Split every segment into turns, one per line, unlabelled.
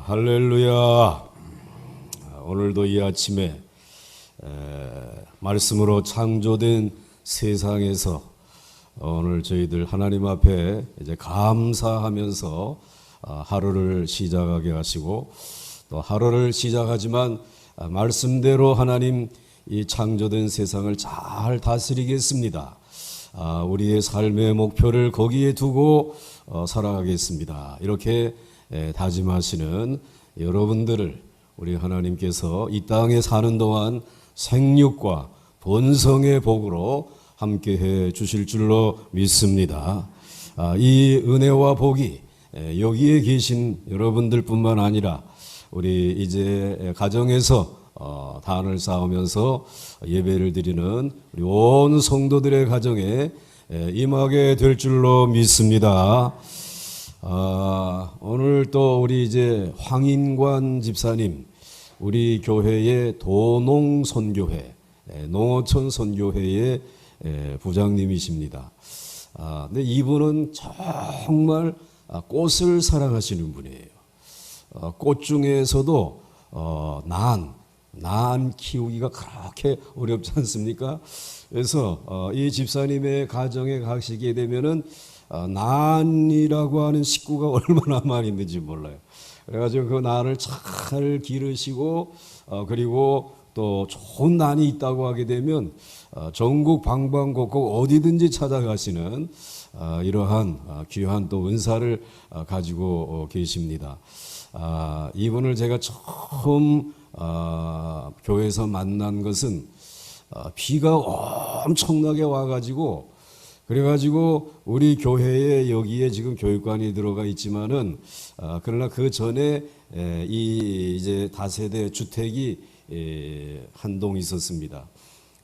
할렐루야. 오늘도 이 아침에 말씀으로 창조된 세상에서 오늘 저희들 하나님 앞에 이제 감사하면서 하루를 시작하게 하시고, 또 하루를 시작하지만 말씀대로 하나님 이 창조된 세상을 잘 다스리겠습니다. 우리의 삶의 목표를 거기에 두고 살아가겠습니다. 이렇게 다짐하시는 여러분들을 우리 하나님께서 이 땅에 사는 동안 생육과 본성의 복으로 함께해 주실 줄로 믿습니다. 이 은혜와 복이 여기에 계신 여러분들뿐만 아니라 우리 이제 가정에서 단을 쌓으면서 예배를 드리는 우리 온 성도들의 가정에 임하게 될 줄로 믿습니다. 오늘 또 우리 이제 황인관 집사님, 우리 교회의 도농선교회, 농어촌 선교회의 부장님이십니다. 근데 이분은 정말 꽃을 사랑하시는 분이에요. 꽃 중에서도 난 키우기가 그렇게 어렵지 않습니까? 그래서 이 집사님의 가정에 가시게 되면은 난이라고 하는 식구가 얼마나 많이 있는지 몰라요. 그래가지고 그 난을 잘 기르시고 그리고 또 좋은 난이 있다고 하게 되면 전국 방방곡곡 어디든지 찾아가시는 이러한 귀한 또 은사를 가지고 계십니다. 이분을 제가 처음 교회에서 만난 것은 비가 엄청나게 와가지고, 그래가지고 우리 교회에 여기에 지금 교육관이 들어가 있지만은 그러나 그 전에 이 이제 다세대 주택이 한 동 있었습니다.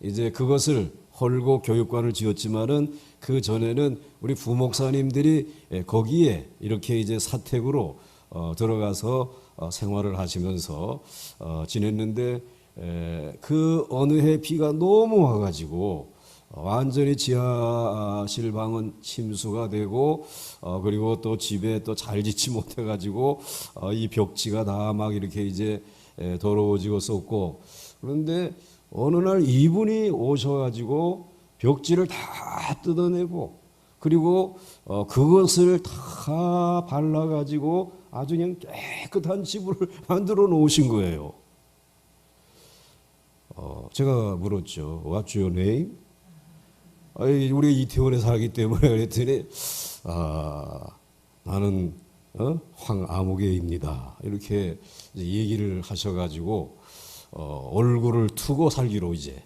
이제 그것을 헐고 교육관을 지었지만은 그 전에는 우리 부목사님들이 거기에 이렇게 이제 사택으로 들어가서 생활을 하시면서 지냈는데, 그 어느 해 비가 너무 와가지고 완전히 지하실 방은 침수가 되고, 그리고 또 집에 또 잘 짓지 못해가지고 이 벽지가 다 막 이렇게 이제 더러워지고 썼고, 그런데 어느 날 이분이 오셔가지고 벽지를 다 뜯어내고, 그리고 그것을 다 발라가지고 아주 그냥 깨끗한 집을 만들어 놓으신 거예요. 제가 물었죠. What's your name? 우리 이태원에 살기 때문에 그랬더니 나는 황아무개입니다. 이렇게 이제 얘기를 하셔가지고 얼굴을 투고 살기로 이제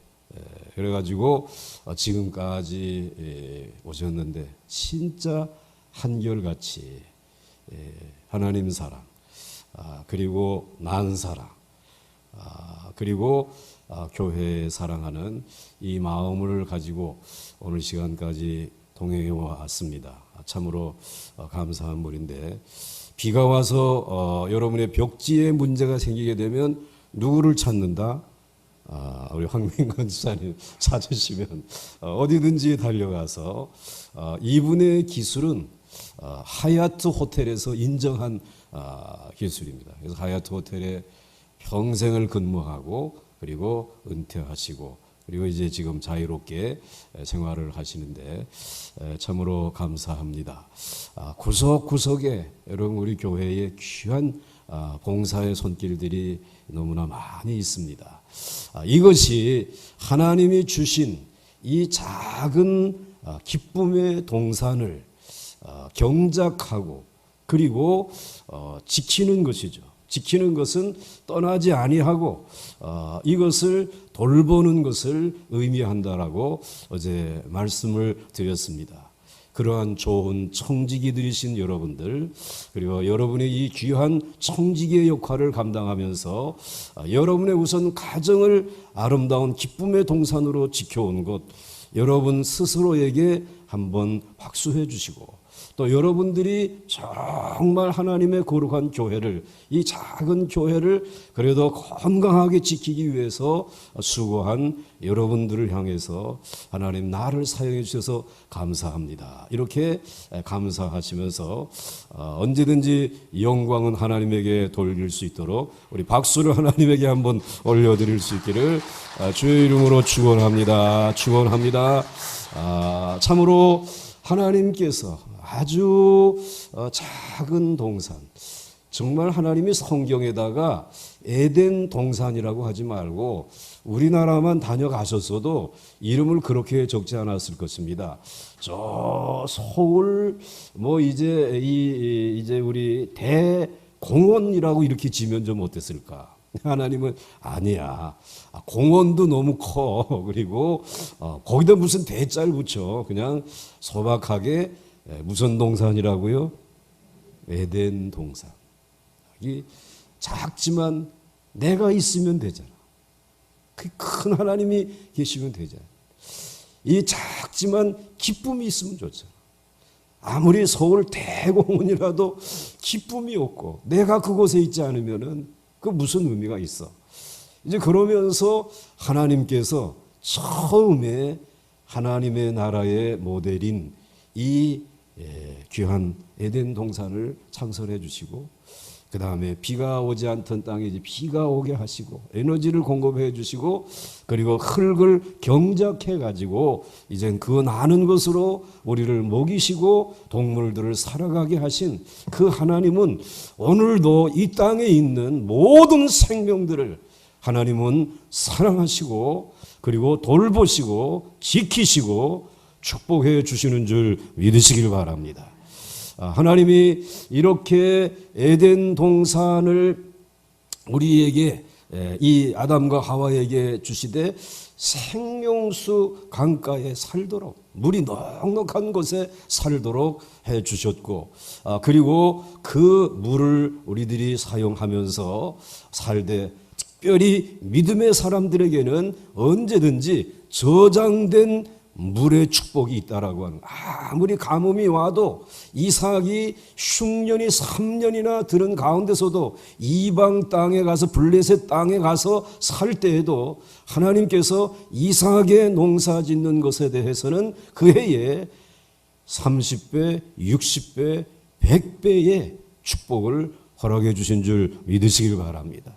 그래가지고 지금까지 오셨는데, 진짜 한결같이 하나님 사랑, 그리고 난 사랑, 그리고 교회 사랑하는 이 마음을 가지고 오늘 시간까지 동행해 왔습니다. 참으로 감사한 분인데, 비가 와서 여러분의 벽지에 문제가 생기게 되면 누구를 찾는다? 우리 황민관 집사님 찾으시면 어디든지 달려가서, 이분의 기술은 하얏트 호텔에서 인정한 기술입니다. 그래서 하얏트 호텔에 평생을 근무하고 그리고 은퇴하시고, 그리고 이제 지금 자유롭게 생활을 하시는데 참으로 감사합니다. 구석구석에 여러분 우리 교회에 귀한 봉사의 손길들이 너무나 많이 있습니다. 이것이 하나님이 주신 이 작은 기쁨의 동산을 경작하고 그리고 지키는 것이죠. 지키는 것은 떠나지 아니하고 이것을 돌보는 것을 의미한다라고 어제 말씀을 드렸습니다. 그러한 좋은 청지기들이신 여러분들, 그리고 여러분의 이 귀한 청지기의 역할을 감당하면서 여러분의 우선 가정을 아름다운 기쁨의 동산으로 지켜온 것, 여러분 스스로에게 한번 박수해 주시고, 또 여러분들이 정말 하나님의 거룩한 교회를, 이 작은 교회를 그래도 건강하게 지키기 위해서 수고한 여러분들을 향해서 하나님 나를 사용해 주셔서 감사합니다. 이렇게 감사하시면서 언제든지 영광은 하나님에게 돌릴 수 있도록 우리 박수를 하나님에게 한번 올려드릴 수 있기를 주의 이름으로 축원합니다. 축원합니다. 참으로 하나님께서 아주 작은 동산, 정말 하나님이 성경에다가 에덴 동산이라고 하지 말고 우리나라만 다녀가셨어도 이름을 그렇게 적지 않았을 것입니다. 저 서울 이제 우리 대공원이라고 이렇게 지면 좀 어땠을까? 하나님은 아니야. 공원도 너무 커. 그리고 거기다 무슨 대자를 붙여. 그냥 소박하게 무슨 동산이라고요? 에덴 동산. 이 작지만 내가 있으면 되잖아. 그 큰 하나님이 계시면 되잖아. 이 작지만 기쁨이 있으면 좋잖아. 아무리 서울 대공원이라도 기쁨이 없고 내가 그곳에 있지 않으면은 그 무슨 의미가 있어? 이제 그러면서 하나님께서 처음에 하나님의 나라의 모델인 이 귀한 에덴 동산을 창설해 주시고 그 다음에 비가 오지 않던 땅에 이제 비가 오게 하시고 에너지를 공급해 주시고 그리고 흙을 경작해 가지고 이젠 그 나는 것으로 우리를 먹이시고 동물들을 살아가게 하신 그 하나님은 오늘도 이 땅에 있는 모든 생명들을 하나님은 사랑하시고 그리고 돌보시고 지키시고 축복해 주시는 줄 믿으시길 바랍니다. 하나님이 이렇게 에덴 동산을 우리에게 이 아담과 하와에게 주시되 생명수 강가에 살도록 물이 넉넉한 곳에 살도록 해 주셨고 그리고 그 물을 우리들이 사용하면서 살되 특별히 믿음의 사람들에게는 언제든지 저장된 물의 축복이 있다라고 하는, 아무리 가뭄이 와도 이삭이 흉년이 3년이나 들은 가운데서도 이방 땅에 가서 블레셋 땅에 가서 살 때에도 하나님께서 이삭의 농사 짓는 것에 대해서는 그 해에 30배, 60배, 100배의 축복을 허락해 주신 줄 믿으시길 바랍니다.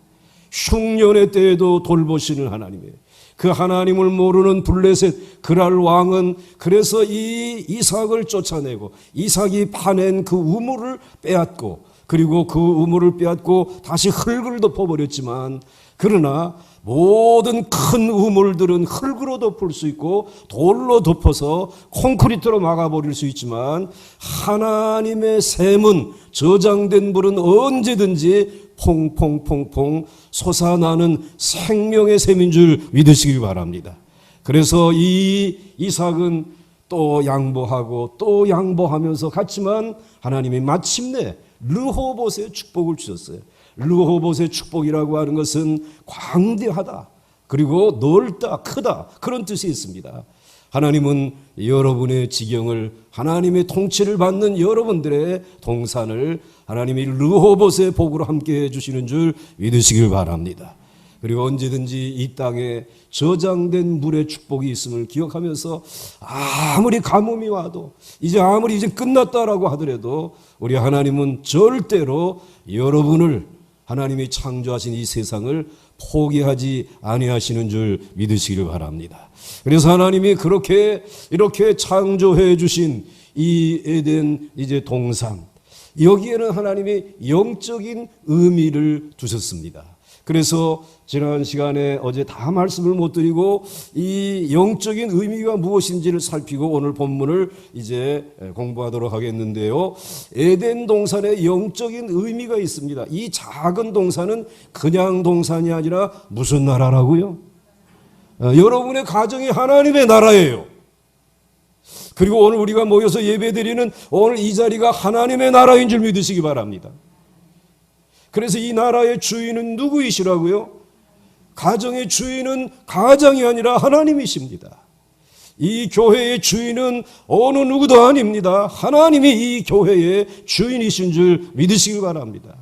흉년의 때에도 돌보시는 하나님이에요. 그 하나님을 모르는 블레셋 그랄 왕은 그래서 이 이삭을 쫓아내고 이삭이 파낸 그 우물을 빼앗고 그리고 그 우물을 빼앗고 다시 흙을 덮어버렸지만 그러나 모든 큰 우물들은 흙으로 덮을 수 있고 돌로 덮어서 콘크리트로 막아버릴 수 있지만 하나님의 샘은 저장된 물은 언제든지 퐁퐁퐁퐁 솟아나는 생명의 샘인 줄 믿으시길 바랍니다. 그래서 이 이삭은 또 양보하고 또 양보하면서 갔지만 하나님이 마침내 르호봇의 축복을 주셨어요. 르호봇의 축복이라고 하는 것은 광대하다 그리고 넓다 크다 그런 뜻이 있습니다. 하나님은 여러분의 지경을 하나님의 통치를 받는 여러분들의 동산을 하나님이 르호봇의 복으로 함께 해주시는 줄 믿으시길 바랍니다. 그리고 언제든지 이 땅에 저장된 물의 축복이 있음을 기억하면서 아무리 가뭄이 와도 아무리 이제 끝났다라고 하더라도 우리 하나님은 절대로 여러분을 하나님이 창조하신 이 세상을 포기하지 아니하시는 줄 믿으시길 바랍니다. 그래서 하나님이 이렇게 창조해 주신 이 에덴 이제 동산 여기에는 하나님이 영적인 의미를 두셨습니다. 그래서 지난 시간에 어제 다 말씀을 못 드리고 이 영적인 의미가 무엇인지를 살피고 오늘 본문을 이제 공부하도록 하겠는데요. 에덴 동산에 영적인 의미가 있습니다. 이 작은 동산은 그냥 동산이 아니라 무슨 나라라고요? 여러분의 가정이 하나님의 나라예요. 그리고 오늘 우리가 모여서 예배드리는 오늘 이 자리가 하나님의 나라인 줄 믿으시기 바랍니다. 그래서 이 나라의 주인은 누구이시라고요? 가정의 주인은 가장이 아니라 하나님이십니다. 이 교회의 주인은 어느 누구도 아닙니다. 하나님이 이 교회의 주인이신 줄 믿으시기 바랍니다.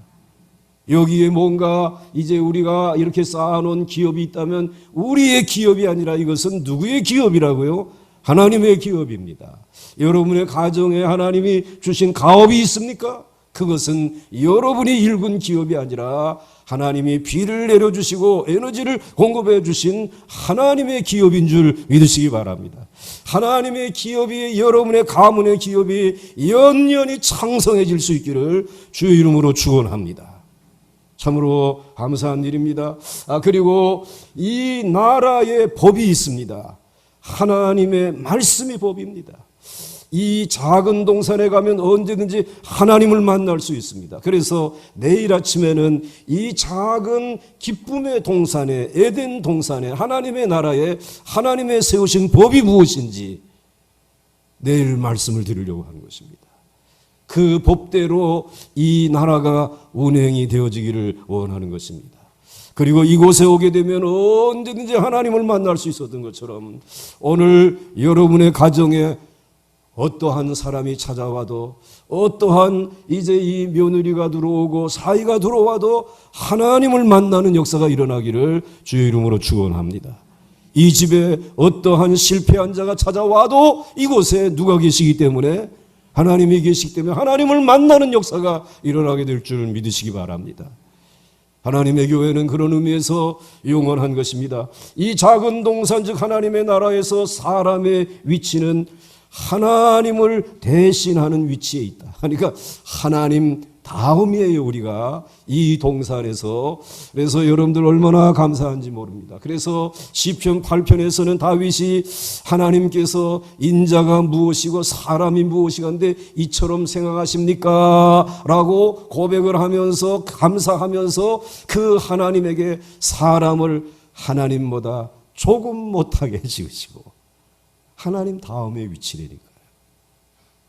여기에 뭔가 이제 우리가 이렇게 쌓아놓은 기업이 있다면 우리의 기업이 아니라 이것은 누구의 기업이라고요? 하나님의 기업입니다. 여러분의 가정에 하나님이 주신 가업이 있습니까? 그것은 여러분이 일군 기업이 아니라 하나님이 비를 내려주시고 에너지를 공급해 주신 하나님의 기업인 줄 믿으시기 바랍니다. 하나님의 기업이, 여러분의 가문의 기업이 연연히 창성해질 수 있기를 주의 이름으로 축원합니다. 참으로 감사한 일입니다. 그리고 이 나라의 법이 있습니다. 하나님의 말씀이 법입니다. 이 작은 동산에 가면 언제든지 하나님을 만날 수 있습니다. 그래서 내일 아침에는 이 작은 기쁨의 동산에, 에덴 동산에, 하나님의 나라에 하나님의 세우신 법이 무엇인지 내일 말씀을 드리려고 하는 것입니다. 그 법대로 이 나라가 운행이 되어지기를 원하는 것입니다. 그리고 이곳에 오게 되면 언제든지 하나님을 만날 수 있었던 것처럼 오늘 여러분의 가정에 어떠한 사람이 찾아와도, 어떠한 이제 이 며느리가 들어오고 사위가 들어와도 하나님을 만나는 역사가 일어나기를 주의 이름으로 축원합니다. 이 집에 어떠한 실패한 자가 찾아와도 이곳에 누가 계시기 때문에, 하나님이 계시기 때문에 하나님을 만나는 역사가 일어나게 될 줄 믿으시기 바랍니다. 하나님의 교회는 그런 의미에서 영원한 것입니다. 이 작은 동산 즉 하나님의 나라에서 사람의 위치는 하나님을 대신하는 위치에 있다. 그러니까 하나님 다음이에요, 우리가 이 동산에서. 그래서 여러분들 얼마나 감사한지 모릅니다. 그래서 시편 8편에서는 다윗이 하나님께서 인자가 무엇이고 사람이 무엇이간데 이처럼 생각하십니까? 라고 고백을 하면서 감사하면서 그 하나님에게 사람을 하나님보다 조금 못하게 지으시고 하나님 다음의 위치라니까요.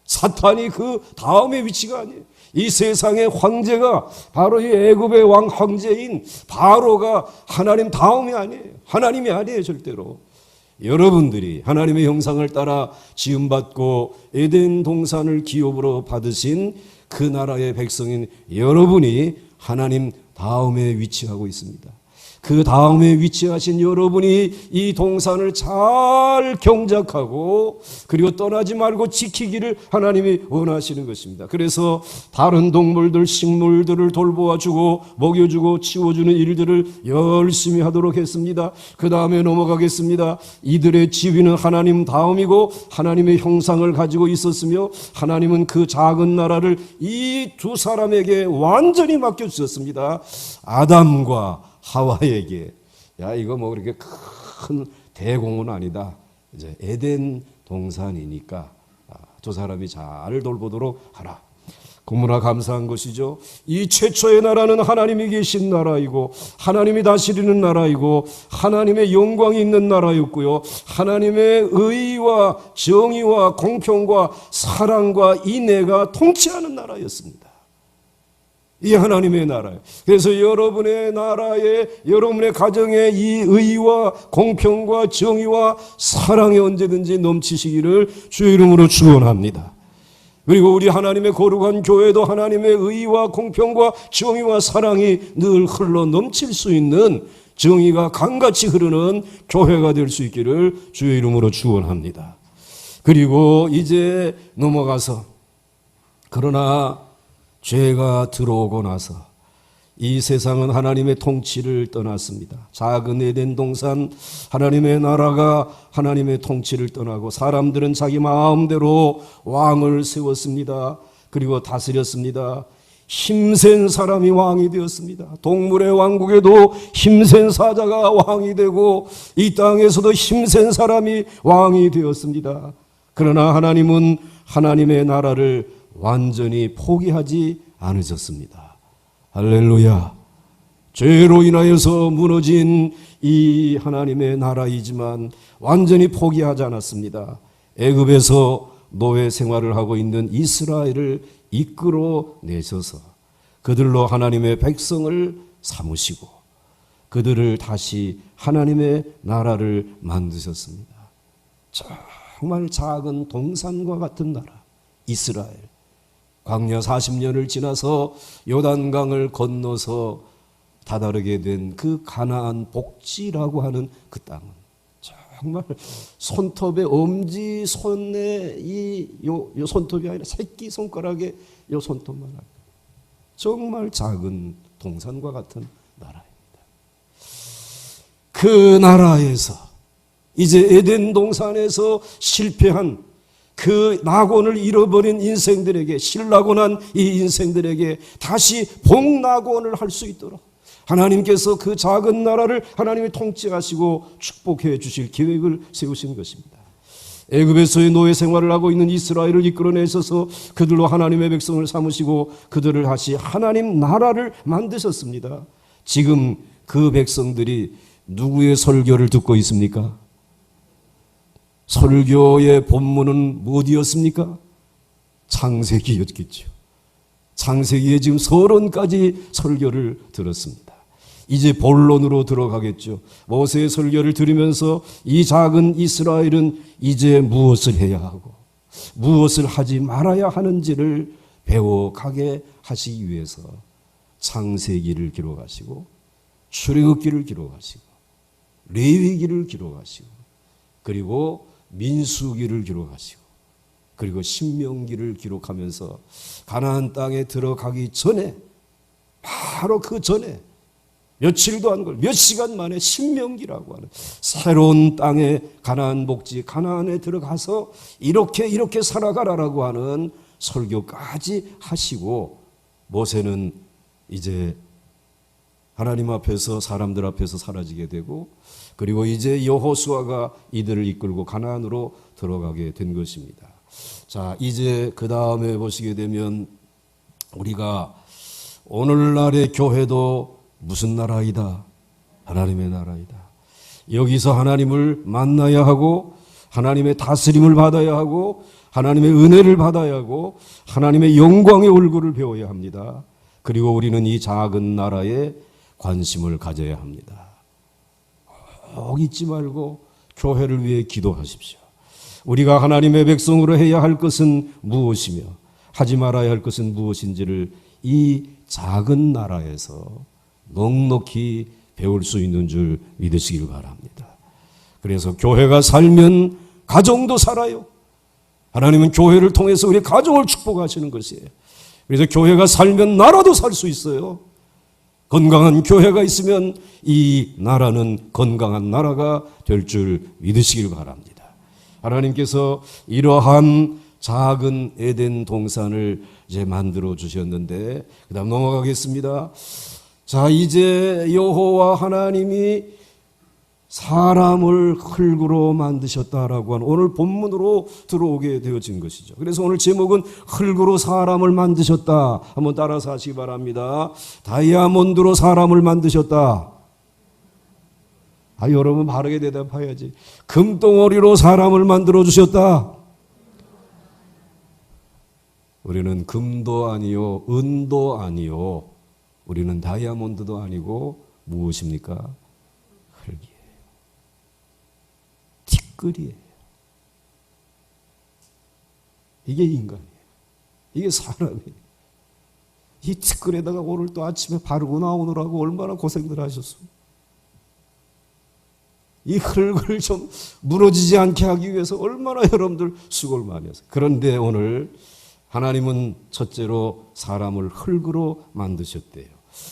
사탄이 그 다음의 위치가 아니에요. 이 세상의 황제가 바로 이 애굽의 왕 황제인 바로가 하나님 다음이 아니에요. 하나님이 아니에요, 절대로. 여러분들이 하나님의 형상을 따라 지음받고 에덴 동산을 기업으로 받으신 그 나라의 백성인 여러분이 하나님 다음에 위치하고 있습니다. 그 다음에 위치하신 여러분이 이 동산을 잘 경작하고 그리고 떠나지 말고 지키기를 하나님이 원하시는 것입니다. 그래서 다른 동물들, 식물들을 돌보아주고 먹여주고 치워주는 일들을 열심히 하도록 했습니다. 그 다음에 넘어가겠습니다. 이들의 지위는 하나님 다음이고 하나님의 형상을 가지고 있었으며 하나님은 그 작은 나라를 이 두 사람에게 완전히 맡겨주셨습니다. 아담과 하와에게. 야, 이거 뭐 그렇게 큰 대공은 아니다. 이제 에덴 동산이니까 두 사람이 잘 돌보도록 하라. 너무나 감사한 것이죠. 이 최초의 나라는 하나님이 계신 나라이고 하나님이 다스리는 나라이고 하나님의 영광이 있는 나라였고요. 하나님의 의와 정의와 공평과 사랑과 인애가 통치하는 나라였습니다. 이 하나님의 나라예요. 그래서 여러분의 나라에, 여러분의 가정에 이 의와 공평과 정의와 사랑이 언제든지 넘치시기를 주의 이름으로 축원합니다. 그리고 우리 하나님의 거룩한 교회도 하나님의 의와 공평과 정의와 사랑이 늘 흘러 넘칠 수 있는, 정의가 강같이 흐르는 교회가 될 수 있기를 주의 이름으로 축원합니다. 그리고 이제 넘어가서, 그러나 죄가 들어오고 나서 이 세상은 하나님의 통치를 떠났습니다. 작은 에덴 동산, 하나님의 나라가 하나님의 통치를 떠나고 사람들은 자기 마음대로 왕을 세웠습니다. 그리고 다스렸습니다. 힘센 사람이 왕이 되었습니다. 동물의 왕국에도 힘센 사자가 왕이 되고 이 땅에서도 힘센 사람이 왕이 되었습니다. 그러나 하나님은 하나님의 나라를 완전히 포기하지 않으셨습니다. 할렐루야. 죄로 인하여서 무너진 이 하나님의 나라이지만 완전히 포기하지 않았습니다. 애굽에서 노예 생활을 하고 있는 이스라엘을 이끌어 내셔서 그들로 하나님의 백성을 삼으시고 그들을 다시 하나님의 나라를 만드셨습니다. 저 정말 작은 동산과 같은 나라 이스라엘. 광야 40년을 지나서 요단강을 건너서 다다르게 된 그 가나안 복지라고 하는 그 땅은 정말 손톱의 엄지 손에 요 손톱이 아니라 새끼 손가락에 요 손톱만 합니다. 정말 작은 동산과 같은 나라입니다. 그 나라에서 이제 에덴 동산에서 실패한 그 낙원을 잃어버린 인생들에게, 신라고 난 이 인생들에게 다시 복낙원을 할 수 있도록 하나님께서 그 작은 나라를 하나님이 통치하시고 축복해 주실 계획을 세우신 것입니다. 애굽에서의 노예 생활을 하고 있는 이스라엘을 이끌어내셔서 그들로 하나님의 백성을 삼으시고 그들을 다시 하나님 나라를 만드셨습니다. 지금 그 백성들이 누구의 설교를 듣고 있습니까? 설교의 본문은 어디였습니까? 창세기였겠죠. 창세기에 지금 서론까지 설교를 들었습니다. 이제 본론으로 들어가겠죠. 모세의 설교를 들으면서 이 작은 이스라엘은 이제 무엇을 해야 하고 무엇을 하지 말아야 하는지를 배워가게 하시기 위해서 창세기를 기록하시고 출애굽기를 기록하시고 레위기를 기록하시고 그리고 민수기를 기록하시고 그리고 신명기를 기록하면서 가나안 땅에 들어가기 전에 바로 그 전에 며칠도 안 걸 몇 시간 만에 신명기라고 하는 새로운 땅에 가나안 복지 가나안에 들어가서 이렇게 살아가라라고 하는 설교까지 하시고 모세는 이제 하나님 앞에서 사람들 앞에서 사라지게 되고 그리고 이제 여호수아가 이들을 이끌고 가나안으로 들어가게 된 것입니다. 자, 이제 그 다음에 보시게 되면 우리가 오늘날의 교회도 무슨 나라이다? 하나님의 나라이다. 여기서 하나님을 만나야 하고 하나님의 다스림을 받아야 하고 하나님의 은혜를 받아야 하고 하나님의 영광의 얼굴을 배워야 합니다. 그리고 우리는 이 작은 나라에 관심을 가져야 합니다. 꼭 잊지 말고 교회를 위해 기도하십시오. 우리가 하나님의 백성으로 해야 할 것은 무엇이며 하지 말아야 할 것은 무엇인지를 이 작은 나라에서 넉넉히 배울 수 있는 줄 믿으시길 바랍니다. 그래서 교회가 살면 가정도 살아요. 하나님은 교회를 통해서 우리 가정을 축복하시는 것이에요. 그래서 교회가 살면 나라도 살 수 있어요. 건강한 교회가 있으면 이 나라는 건강한 나라가 될 줄 믿으시길 바랍니다. 하나님께서 이러한 작은 에덴 동산을 이제 만들어 주셨는데 그다음 넘어가겠습니다. 자, 이제 여호와 하나님이 사람을 흙으로 만드셨다라고 하는 오늘 본문으로 들어오게 되어진 것이죠. 그래서 오늘 제목은 흙으로 사람을 만드셨다. 한번 따라서 하시기 바랍니다. 다이아몬드로 사람을 만드셨다. 여러분 바르게 대답해야지. 금덩어리로 사람을 만들어 주셨다. 우리는 금도 아니요 은도 아니요 우리는 다이아몬드도 아니고 무엇입니까? 흙이에요. 티끌이에요. 이게 인간이에요. 이게 사람이에요. 이 티끌에다가 오늘 또 아침에 바르고 나오느라고 얼마나 고생들 하셨어요. 이 흙을 좀 무너지지 않게 하기 위해서 얼마나 여러분들 수고를 많이 했어요. 그런데 오늘 하나님은 첫째로 사람을 흙으로 만드셨대요.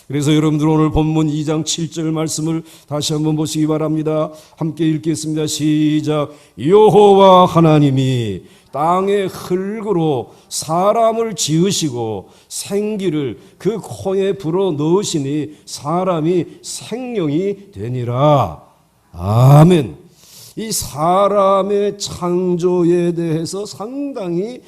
그래서 여러분들 오늘 본문 2장 7절 말씀을 다시 한번 보시기 바랍니다. 함께 읽겠습니다. 시작. 여호와 하나님이 땅의 흙으로 사람을 지으시고 생기를 그 코에 불어 넣으시니 사람이 생명이 되니라. 아멘. 이 사람의 창조에 대해서 상당히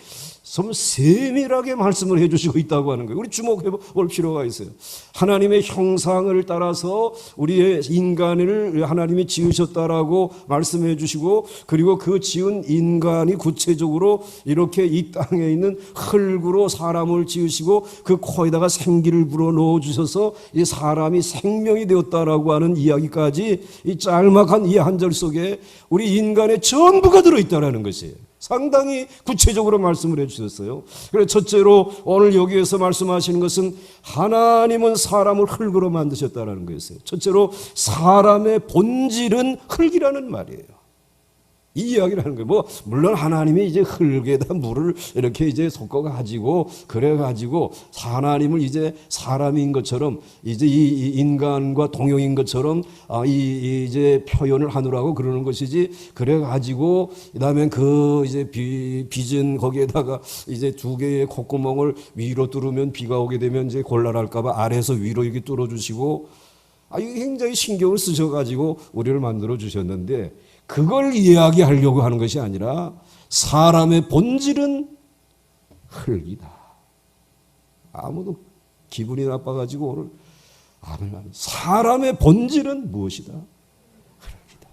좀 세밀하게 말씀을 해주시고 있다고 하는 거예요. 우리 주목해 볼 필요가 있어요. 하나님의 형상을 따라서 우리의 인간을 하나님이 지으셨다라고 말씀해 주시고, 그리고 그 지은 인간이 구체적으로 이렇게 이 땅에 있는 흙으로 사람을 지으시고 그 코에다가 생기를 불어 넣어 주셔서 이 사람이 생명이 되었다라고 하는 이야기까지 이 짤막한 이 한 절 속에 우리 인간의 전부가 들어있다라는 것이에요. 상당히 구체적으로 말씀을 해주셨어요. 그래서 첫째로 오늘 여기에서 말씀하시는 것은 하나님은 사람을 흙으로 만드셨다는 거였어요. 첫째로 사람의 본질은 흙이라는 말이에요. 이 이야기를 하는 거예요. 물론 하나님이 이제 흙에다 물을 이렇게 이제 섞어가지고, 그래가지고, 하나님을 이제 사람인 것처럼, 이제 이 인간과 동형인 것처럼, 이제 표현을 하느라고 그러는 것이지, 그래가지고, 그 다음에 그 이제 빚은 거기에다가 이제 두 개의 콧구멍을 위로 뚫으면 비가 오게 되면 이제 곤란할까봐 아래에서 위로 이렇게 뚫어주시고, 이게 굉장히 신경을 쓰셔가지고 우리를 만들어 주셨는데, 그걸 이야기하려고 하는 것이 아니라 사람의 본질은 흙이다. 아무도 기분이 나빠가지고 오늘 사람의 본질은 무엇이다? 흙이다.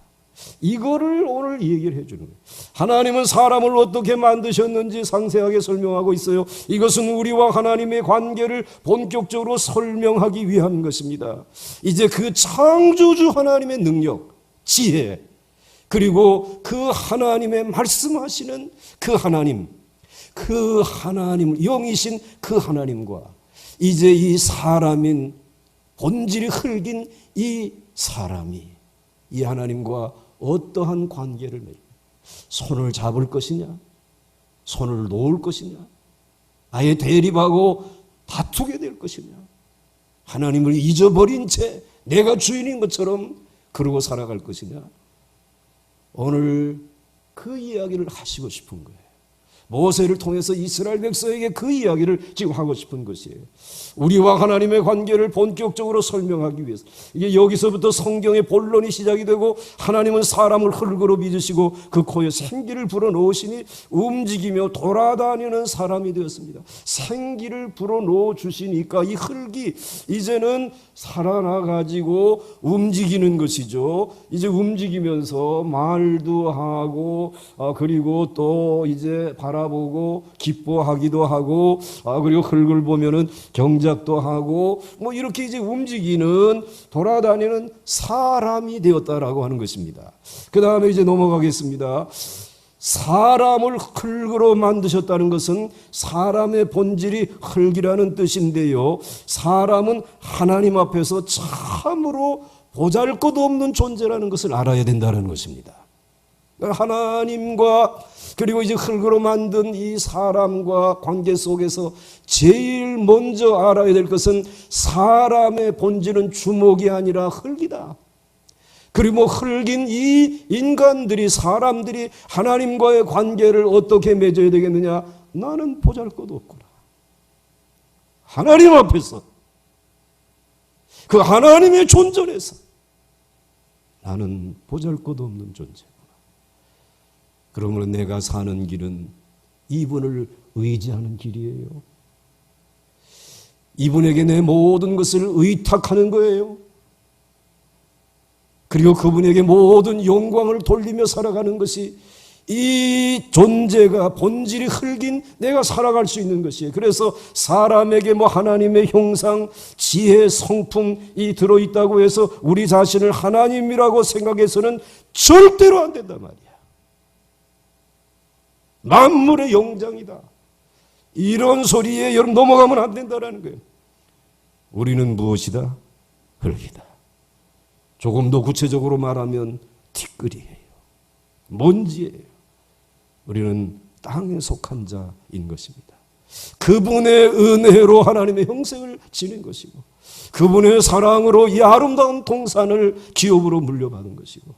이거를 오늘 얘기를 해주는 거예요. 하나님은 사람을 어떻게 만드셨는지 상세하게 설명하고 있어요. 이것은 우리와 하나님의 관계를 본격적으로 설명하기 위한 것입니다. 이제 그 창조주 하나님의 능력, 지혜, 그리고 그 하나님의 말씀하시는 그 하나님, 영이신 그 하나님과 이제 이 사람인 본질이 흙인 이 사람이 이 하나님과 어떠한 관계를 맺고 손을 잡을 것이냐, 손을 놓을 것이냐, 아예 대립하고 다투게 될 것이냐, 하나님을 잊어버린 채 내가 주인인 것처럼 그러고 살아갈 것이냐. 오늘 그 이야기를 하시고 싶은 거예요. 모세를 통해서 이스라엘 백성에게 그 이야기를 지금 하고 싶은 것이에요. 우리와 하나님의 관계를 본격적으로 설명하기 위해서. 이게 여기서부터 성경의 본론이 시작이 되고, 하나님은 사람을 흙으로 빚으시고 그 코에 생기를 불어넣으시니 움직이며 돌아다니는 사람이 되었습니다. 생기를 불어넣어 주시니까 이 흙이 이제는 살아나가지고 움직이는 것이죠. 이제 움직이면서 말도 하고, 그리고 또 이제 바라보고 기뻐하기도 하고, 그리고 흙을 보면은 경작도 하고, 이렇게 이제 움직이는, 돌아다니는 사람이 되었다라고 하는 것입니다. 그 다음에 이제 넘어가겠습니다. 사람을 흙으로 만드셨다는 것은 사람의 본질이 흙이라는 뜻인데요, 사람은 하나님 앞에서 참으로 보잘것없는 존재라는 것을 알아야 된다는 것입니다. 하나님과 그리고 이제 흙으로 만든 이 사람과 관계 속에서 제일 먼저 알아야 될 것은 사람의 본질은 주먹이 아니라 흙이다. 그리고 흙인 이 인간들이, 사람들이 하나님과의 관계를 어떻게 맺어야 되겠느냐? 나는 보잘것없구나. 하나님 앞에서, 그 하나님의 존전에서 나는 보잘것없는 존재구나. 그러므로 내가 사는 길은 이분을 의지하는 길이에요. 이분에게 내 모든 것을 의탁하는 거예요. 그리고 그분에게 모든 영광을 돌리며 살아가는 것이 이 존재가 본질이 흙인 내가 살아갈 수 있는 것이에요. 그래서 사람에게 하나님의 형상, 지혜, 성품이 들어있다고 해서 우리 자신을 하나님이라고 생각해서는 절대로 안 된단 말이야. 만물의 영장이다. 이런 소리에 여러분 넘어가면 안 된다는 거예요. 우리는 무엇이다? 흙이다. 조금 더 구체적으로 말하면 티끌이에요. 먼지예요. 우리는 땅에 속한 자인 것입니다. 그분의 은혜로 하나님의 형상을 지닌 것이고, 그분의 사랑으로 이 아름다운 동산을 기업으로 물려받은 것이고,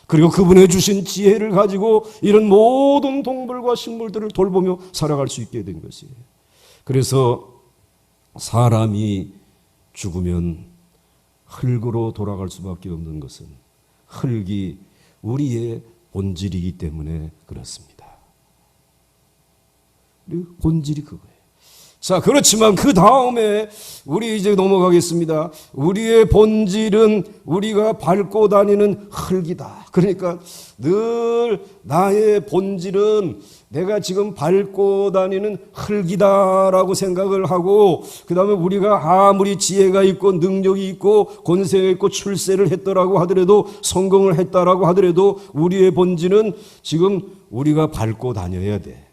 그리고 그분의 주신 지혜를 가지고 이런 모든 동물과 식물들을 돌보며 살아갈 수 있게 된 것이에요. 그래서 사람이 죽으면 흙으로 돌아갈 수밖에 없는 것은 흙이 우리의 본질이기 때문에 그렇습니다. 우리 본질이 그거예요. 자, 그렇지만 그 다음에 우리 이제 넘어가겠습니다. 우리의 본질은 우리가 밟고 다니는 흙이다. 그러니까 늘 나의 본질은 내가 지금 밟고 다니는 흙이다라고 생각을 하고, 그 다음에 우리가 아무리 지혜가 있고 능력이 있고 권세가 있고 출세를 했더라고 하더라도, 성공을 했다라고 하더라도 우리의 본질은 지금 우리가 밟고 다녀야 돼.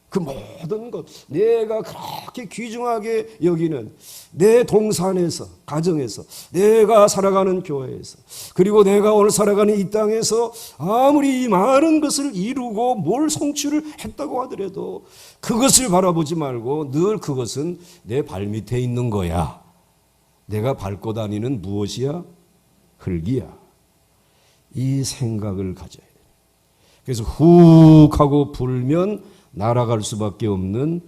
그 모든 것, 내가 그렇게 귀중하게 여기는 내 동산에서, 가정에서, 내가 살아가는 교회에서, 그리고 내가 오늘 살아가는 이 땅에서 아무리 이 많은 것을 이루고 뭘 성취를 했다고 하더라도 그것을 바라보지 말고 늘 그것은 내 발밑에 있는 거야. 내가 밟고 다니는 무엇이야? 흙이야. 이 생각을 가져야 돼. 그래서 훅 하고 불면 날아갈 수밖에 없는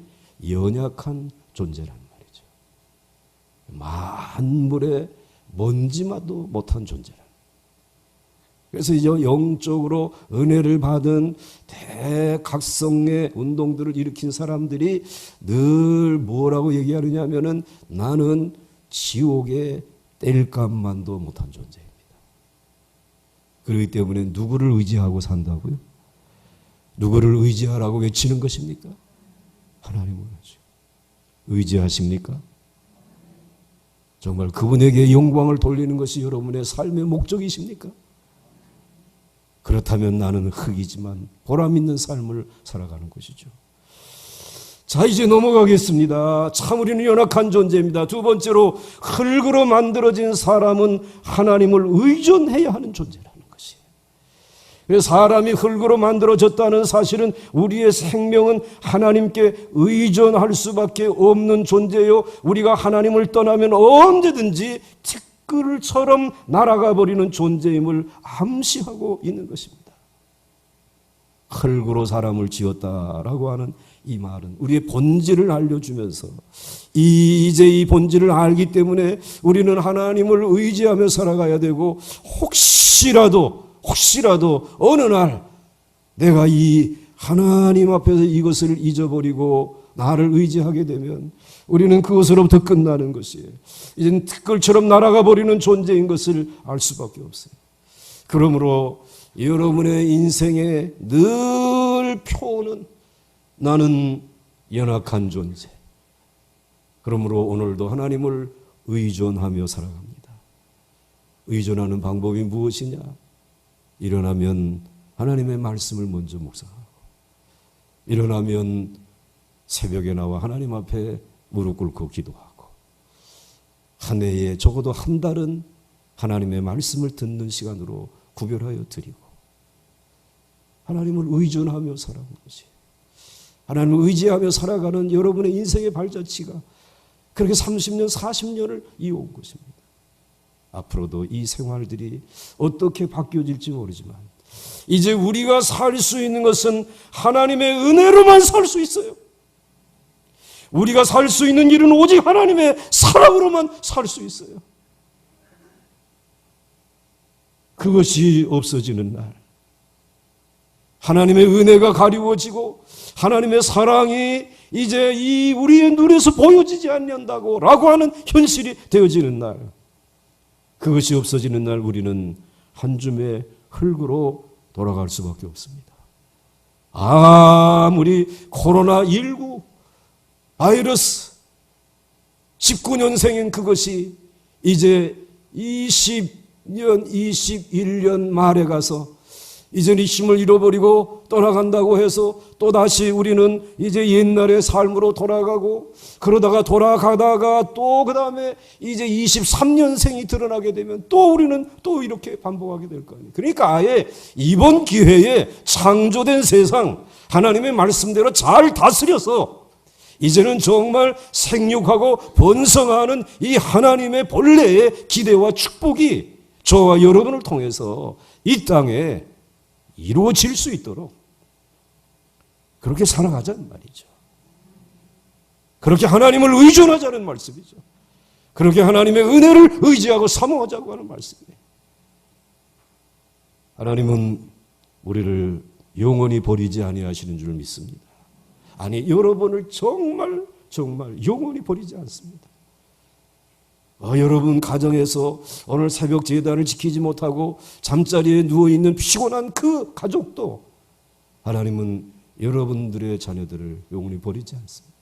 연약한 존재란 말이죠. 만물의 먼지마도 못한 존재란. 그래서 이제 영적으로 은혜를 받은 대각성의 운동들을 일으킨 사람들이 늘 뭐라고 얘기하느냐 하면은 나는 지옥의 땔감만도 못한 존재입니다. 그렇기 때문에 누구를 의지하고 산다고요? 누구를 의지하라고 외치는 것입니까? 하나님을 의지하십니까? 정말 그분에게 영광을 돌리는 것이 여러분의 삶의 목적이십니까? 그렇다면 나는 흙이지만 보람 있는 삶을 살아가는 것이죠. 자, 이제 넘어가겠습니다. 참 우리는 연약한 존재입니다. 두 번째로, 흙으로 만들어진 사람은 하나님을 의존해야 하는 존재라는 것이에요. 그래서 사람이 흙으로 만들어졌다는 사실은 우리의 생명은 하나님께 의존할 수밖에 없는 존재요, 우리가 하나님을 떠나면 언제든지 티끌처럼 날아가 버리는 존재임을 암시하고 있는 것입니다. 흙으로 사람을 지었다라고 하는 이 말은 우리의 본질을 알려주면서, 이제 이 본질을 알기 때문에 우리는 하나님을 의지하며 살아가야 되고, 혹시라도 어느 날 내가 이 하나님 앞에서 이것을 잊어버리고 나를 의지하게 되면 우리는 그것으로부터 끝나는 것이에요. 이제는 티끌처럼 날아가 버리는 존재인 것을 알 수밖에 없어요. 그러므로 여러분의 인생의 늘 표는 나는 연약한 존재. 그러므로 오늘도 하나님을 의존하며 살아갑니다. 의존하는 방법이 무엇이냐? 일어나면 하나님의 말씀을 먼저 묵상하고, 일어나면 새벽에 나와 하나님 앞에 무릎 꿇고 기도하고, 한 해에 적어도 한 달은 하나님의 말씀을 듣는 시간으로 구별하여 드리고, 하나님을 의존하며 살아가는 것이, 하나님을 의지하며 살아가는 여러분의 인생의 발자취가 그렇게 30년, 40년을 이어온 것입니다. 앞으로도 이 생활들이 어떻게 바뀌어질지 모르지만 이제 우리가 살 수 있는 것은 하나님의 은혜로만 살 수 있어요. 우리가 살 수 있는 일은 오직 하나님의 사랑으로만 살 수 있어요. 그것이 없어지는 날, 하나님의 은혜가 가리워지고 하나님의 사랑이 이제 이 우리의 눈에서 보여지지 않는다고 라고 하는 현실이 되어지는 날, 그것이 없어지는 날 우리는 한 줌의 흙으로 돌아갈 수밖에 없습니다. 아무리 코로나19 바이러스 19년생인 그것이 이제 20년, 21년 말에 가서 이제는 힘을 잃어버리고 떠나간다고 해서 또다시 우리는 이제 옛날의 삶으로 돌아가고, 그러다가 돌아가다가 또 그 다음에 이제 23년생이 드러나게 되면 또 우리는 또 이렇게 반복하게 될 거 아니에요. 그러니까 아예 이번 기회에 창조된 세상 하나님의 말씀대로 잘 다스려서 이제는 정말 생육하고 번성하는 이 하나님의 본래의 기대와 축복이 저와 여러분을 통해서 이 땅에 이루어질 수 있도록 그렇게 살아가자는 말이죠. 그렇게 하나님을 의존하자는 말씀이죠. 그렇게 하나님의 은혜를 의지하고 사모하자고 하는 말씀이에요. 하나님은 우리를 영원히 버리지 아니하시는 줄 믿습니다. 아니, 여러분을 정말 영원히 버리지 않습니다. 여러분 가정에서 오늘 새벽 제단을 지키지 못하고 잠자리에 누워있는 피곤한 그 가족도 하나님은 여러분들의 자녀들을 영원히 버리지 않습니다.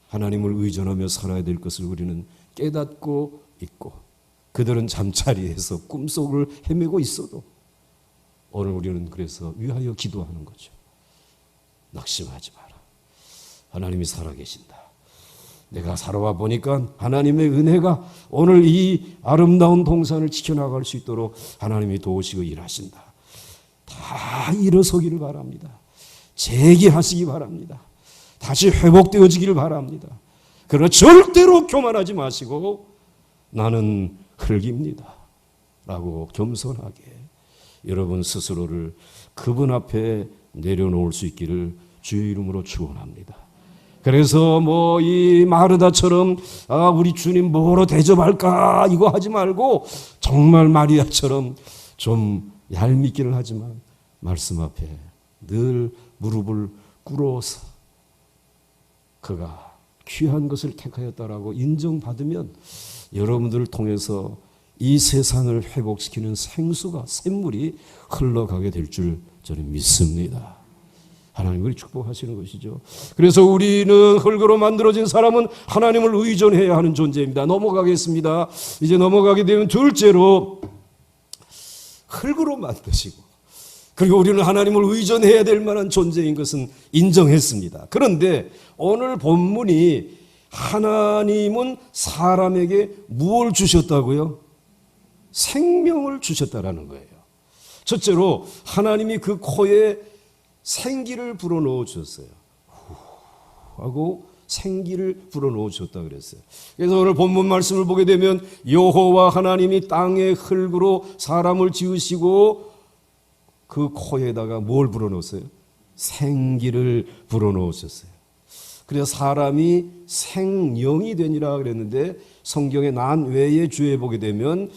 하나님을 의존하며 살아야 될 것을 우리는 깨닫고 있고, 그들은 잠자리에서 꿈속을 헤매고 있어도 오늘 우리는 그래서 위하여 기도하는 거죠. 낙심하지 마라. 하나님이 살아계신다. 내가 살아와 보니까 하나님의 은혜가 오늘 이 아름다운 동산을 지켜나갈 수 있도록 하나님이 도우시고 일하신다. 다 일어서기를 바랍니다. 재기하시기 바랍니다. 다시 회복되어지기를 바랍니다. 그러나 절대로 교만하지 마시고 나는 흙입니다 라고 겸손하게 여러분 스스로를 그분 앞에 내려놓을 수 있기를 주의 이름으로 축원합니다. 그래서 이 마르다처럼 우리 주님 뭐로 대접할까 이거 하지 말고 정말 마리아처럼 좀 얄밉기는 하지만 말씀 앞에 늘 무릎을 꿇어서 그가 귀한 것을 택하였다라고 인정받으면 여러분들을 통해서 이 세상을 회복시키는 생수가 샘물이 흘러가게 될 줄 저는 믿습니다. 하나님을 축복하시는 것이죠. 그래서 우리는 흙으로 만들어진 사람은 하나님을 의존해야 하는 존재입니다. 넘어가겠습니다. 이제 넘어가게 되면 둘째로 흙으로 만드시고, 그리고 우리는 하나님을 의존해야 될 만한 존재인 것은 인정했습니다. 그런데 오늘 본문이 하나님은 사람에게 무엇을 주셨다고요? 생명을 주셨다라는 거예요. 첫째로 하나님이 그 코에 생기를 불어넣어 주셨어요. 하고 생기를 불어넣어 주셨다 그랬어요. 그래서 오늘 본문 말씀을 보게 되면 여호와 하나님이 땅의 흙으로 사람을 지으시고 그 코에다가 뭘 불어넣었어요? 생기를 불어넣으셨어요. 그래서 사람이 생령이 되니라 그랬는데 성경의 난 외의 주에 보게 되면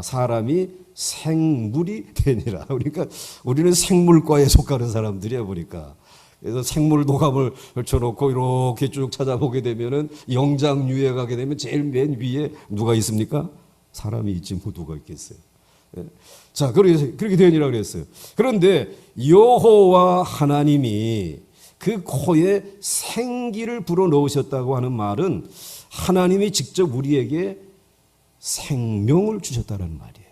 사람이 생물이 되니라. 그러니까 우리는 생물과에 속하는 사람들이야 보니까. 그래서 생물 도감을 펼쳐놓고 이렇게 쭉 찾아보게 되면은 영장류에 가게 되면 제일 맨 위에 누가 있습니까? 사람이 있지 뭐 누가 있겠어요. 자, 그렇게 되니라 그랬어요. 그런데 여호와 하나님이 그 코에 생기를 불어넣으셨다고 하는 말은 하나님이 직접 우리에게 생명을 주셨다는 말이에요.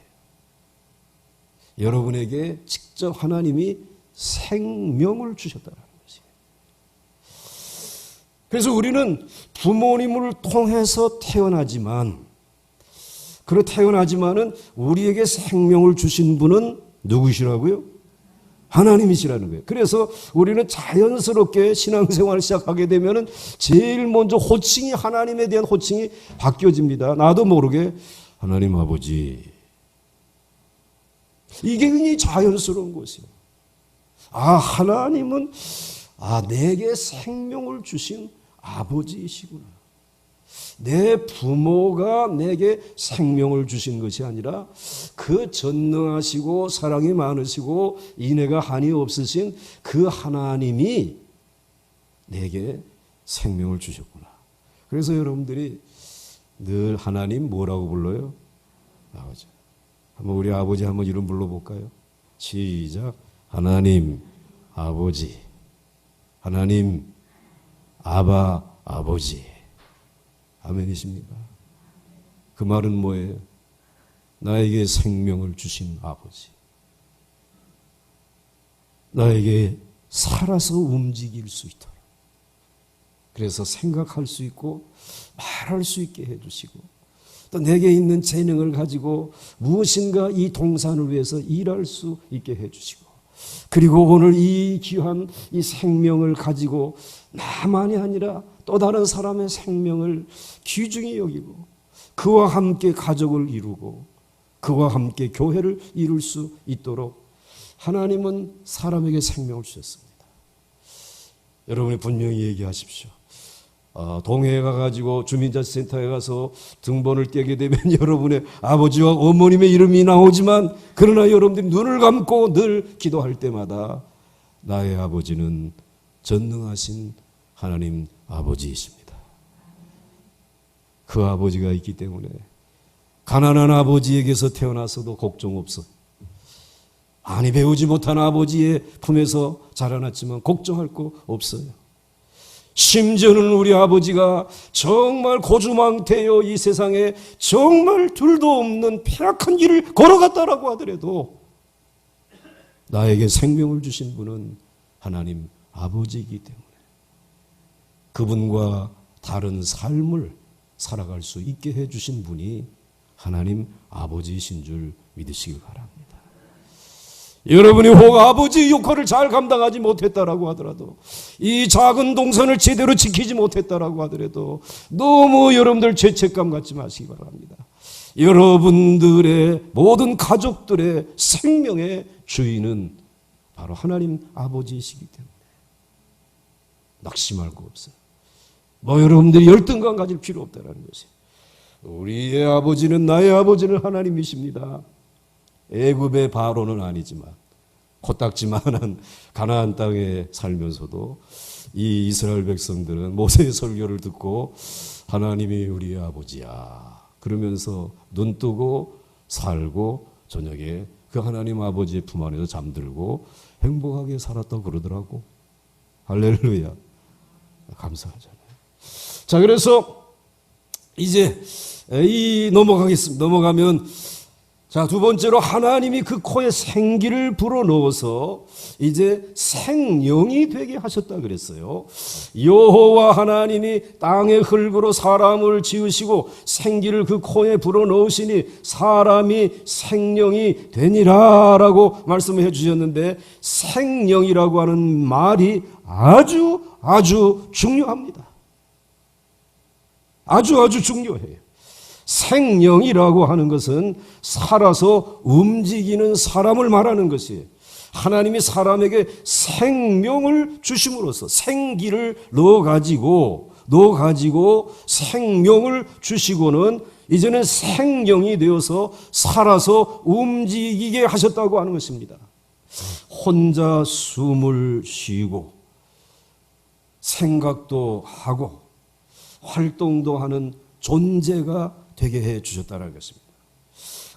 여러분에게 직접 하나님이 생명을 주셨다는 것이에요. 그래서 우리는 부모님을 통해서 태어나지만은 우리에게 생명을 주신 분은 누구시라고요? 하나님이시라는 거예요. 그래서 우리는 자연스럽게 신앙생활을 시작하게 되면은 제일 먼저 호칭이 하나님에 대한 호칭이 바뀌어집니다. 나도 모르게 하나님 아버지. 이게 굉장히 자연스러운 것이에요. 하나님은 내게 생명을 주신 아버지이시구나. 내 부모가 내게 생명을 주신 것이 아니라 그 전능하시고 사랑이 많으시고 인애가 한이 없으신 그 하나님이 내게 생명을 주셨구나. 그래서 여러분들이 늘 하나님 뭐라고 불러요? 아버지. 한번 우리 아버지 한번 이름 불러볼까요? 시작. 하나님 아버지. 하나님 아버지. 아멘이십니까? 그 말은 뭐예요? 나에게 생명을 주신 아버지. 나에게 살아서 움직일 수 있도록. 그래서 생각할 수 있고 말할 수 있게 해주시고 또 내게 있는 재능을 가지고 무엇인가 이 동산을 위해서 일할 수 있게 해주시고 그리고 오늘 이 귀한 이 생명을 가지고 나만이 아니라 또 다른 사람의 생명을 귀중히 여기고 그와 함께 가족을 이루고 그와 함께 교회를 이룰 수 있도록 하나님은 사람에게 생명을 주셨습니다. 여러분이 분명히 얘기하십시오. 동해에 가가지고 주민자치센터에 가서 등본을 떼게 되면 여러분의 아버지와 어머님의 이름이 나오지만 그러나 여러분들이 눈을 감고 늘 기도할 때마다 나의 아버지는 전능하신 하나님 아버지이십니다. 그 아버지가 있기 때문에 가난한 아버지에게서 태어나서도 걱정 없어. 많이 배우지 못한 아버지의 품에서 자라났지만 걱정할 거 없어요. 심지어는 우리 아버지가 정말 고주망태여 이 세상에 정말 둘도 없는 폐악한 길을 걸어갔다라고 하더라도 나에게 생명을 주신 분은 하나님 아버지이기 때문에 그분과 다른 삶을 살아갈 수 있게 해주신 분이 하나님 아버지이신 줄 믿으시길 바랍니다. 여러분이 혹 아버지의 역할을 잘 감당하지 못했다라고 하더라도, 이 작은 동선을 제대로 지키지 못했다라고 하더라도 너무 여러분들 죄책감 갖지 마시기 바랍니다. 여러분들의 모든 가족들의 생명의 주인은 바로 하나님 아버지이시기 때문에 낙심할 거 없어요. 여러분들이 열등감 가질 필요 없다는 것이에요. 우리의 아버지는, 나의 아버지는 하나님이십니다. 애굽의 바로는 아니지만 코딱지만한 가나안 땅에 살면서도 이 이스라엘 백성들은 모세의 설교를 듣고 하나님이 우리의 아버지야 그러면서 눈 뜨고 살고 저녁에 그 하나님 아버지의 품 안에서 잠들고 행복하게 살았다고 그러더라고. 할렐루야. 감사하잖아요. 자, 그래서 이제 넘어가면, 자, 두 번째로 하나님이 그 코에 생기를 불어넣어서 이제 생명이 되게 하셨다 그랬어요. 여호와 하나님이 땅의 흙으로 사람을 지으시고 생기를 그 코에 불어넣으시니 사람이 생명이 되니라라고 말씀을 해주셨는데, 생명이라고 하는 말이 아주 중요합니다. 아주 중요해요. 생명이라고 하는 것은 살아서 움직이는 사람을 말하는 것이에요. 하나님이 사람에게 생명을 주심으로써 생기를 넣어가지고 생명을 주시고는 이제는 생명이 되어서 살아서 움직이게 하셨다고 하는 것입니다. 혼자 숨을 쉬고 생각도 하고 활동도 하는 존재가 되게 해 주셨다는 것입니다.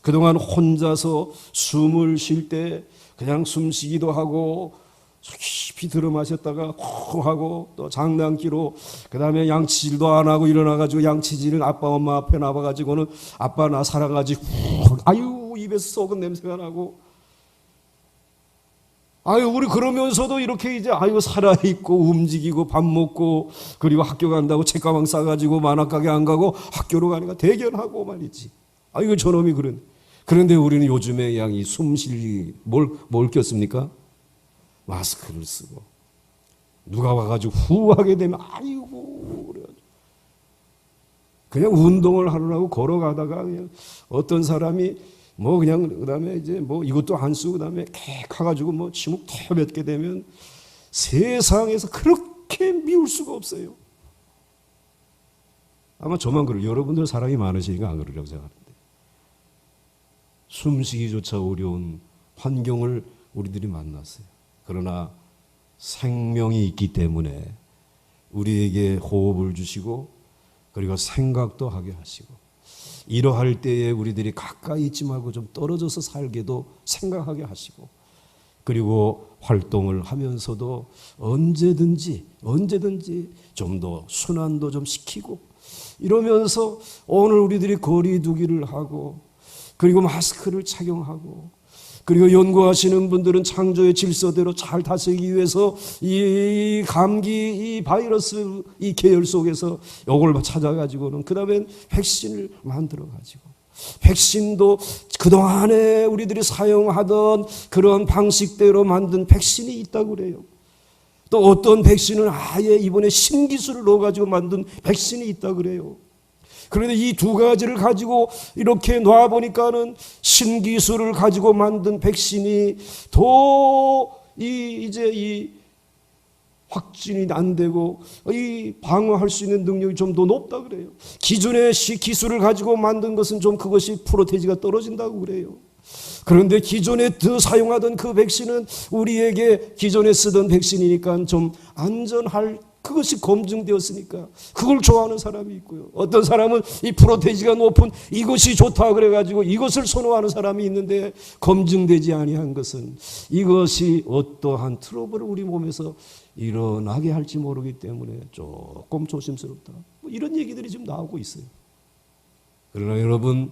그동안 혼자서 숨을 쉴 때 그냥 숨쉬기도 하고 깊이 들어 마셨다가 호 하고 또 장난기로 그 다음에 양치질도 안 하고 일어나가지고 양치질은 아빠 엄마 앞에 나와가지고는 아빠 나 사랑하지 아유 입에서 썩은 냄새가 나고 아유 우리 그러면서도 이렇게 이제 아유 살아있고 움직이고 밥 먹고 그리고 학교 간다고 책가방 싸가지고 만화가게 안 가고 학교로 가니까 대견하고 말이지. 아이고 저놈이 그런데 우리는 요즘에 양이 숨쉴 뭘 꼈습니까? 마스크를 쓰고 누가 와가지고 후하게 되면 아이고 그냥 운동을 하려고 걸어가다가 그냥 어떤 사람이 그냥 그다음에 이제 이것도 안 쓰고 그다음에 가가지고 지목 태웠게 되면 세상에서 그렇게 미울 수가 없어요. 아마 저만 그래요. 여러분들 사랑이 많으시니까 안 그러려고 생각하는데 숨쉬기조차 어려운 환경을 우리들이 만났어요. 그러나 생명이 있기 때문에 우리에게 호흡을 주시고 그리고 생각도 하게 하시고 이러할 때에 우리들이 가까이 있지 말고 좀 떨어져서 살게도 생각하게 하시고 그리고 활동을 하면서도 언제든지 좀 더 순환도 좀 시키고 이러면서 오늘 우리들이 거리 두기를 하고 그리고 마스크를 착용하고 그리고 연구하시는 분들은 창조의 질서대로 잘 다스리기 위해서 이 감기, 이 바이러스, 이 계열 속에서 이걸 찾아가지고는 그 다음엔 백신을 만들어가지고 백신도 그동안에 우리들이 사용하던 그런 방식대로 만든 백신이 있다고 그래요. 또 어떤 백신은 아예 이번에 신기술을 넣어가지고 만든 백신이 있다고 그래요. 그런데 이 두 가지를 가지고 이렇게 놔보니까는 신기술을 가지고 만든 백신이 이제 이 확진이 안 되고 이 방어할 수 있는 능력이 좀 더 높다 그래요. 기존의 기술을 가지고 만든 것은 좀 그것이 프로테이지가 떨어진다고 그래요. 그런데 기존에 사용하던 그 백신은 우리에게 기존에 쓰던 백신이니까 좀 안전할 그것이 검증되었으니까 그걸 좋아하는 사람이 있고요. 어떤 사람은 이 프로테이지가 높은 이것이 좋다 그래가지고 이것을 선호하는 사람이 있는데 검증되지 아니한 것은 이것이 어떠한 트러블을 우리 몸에서 일어나게 할지 모르기 때문에 조금 조심스럽다. 뭐 이런 얘기들이 지금 나오고 있어요. 그러나 여러분,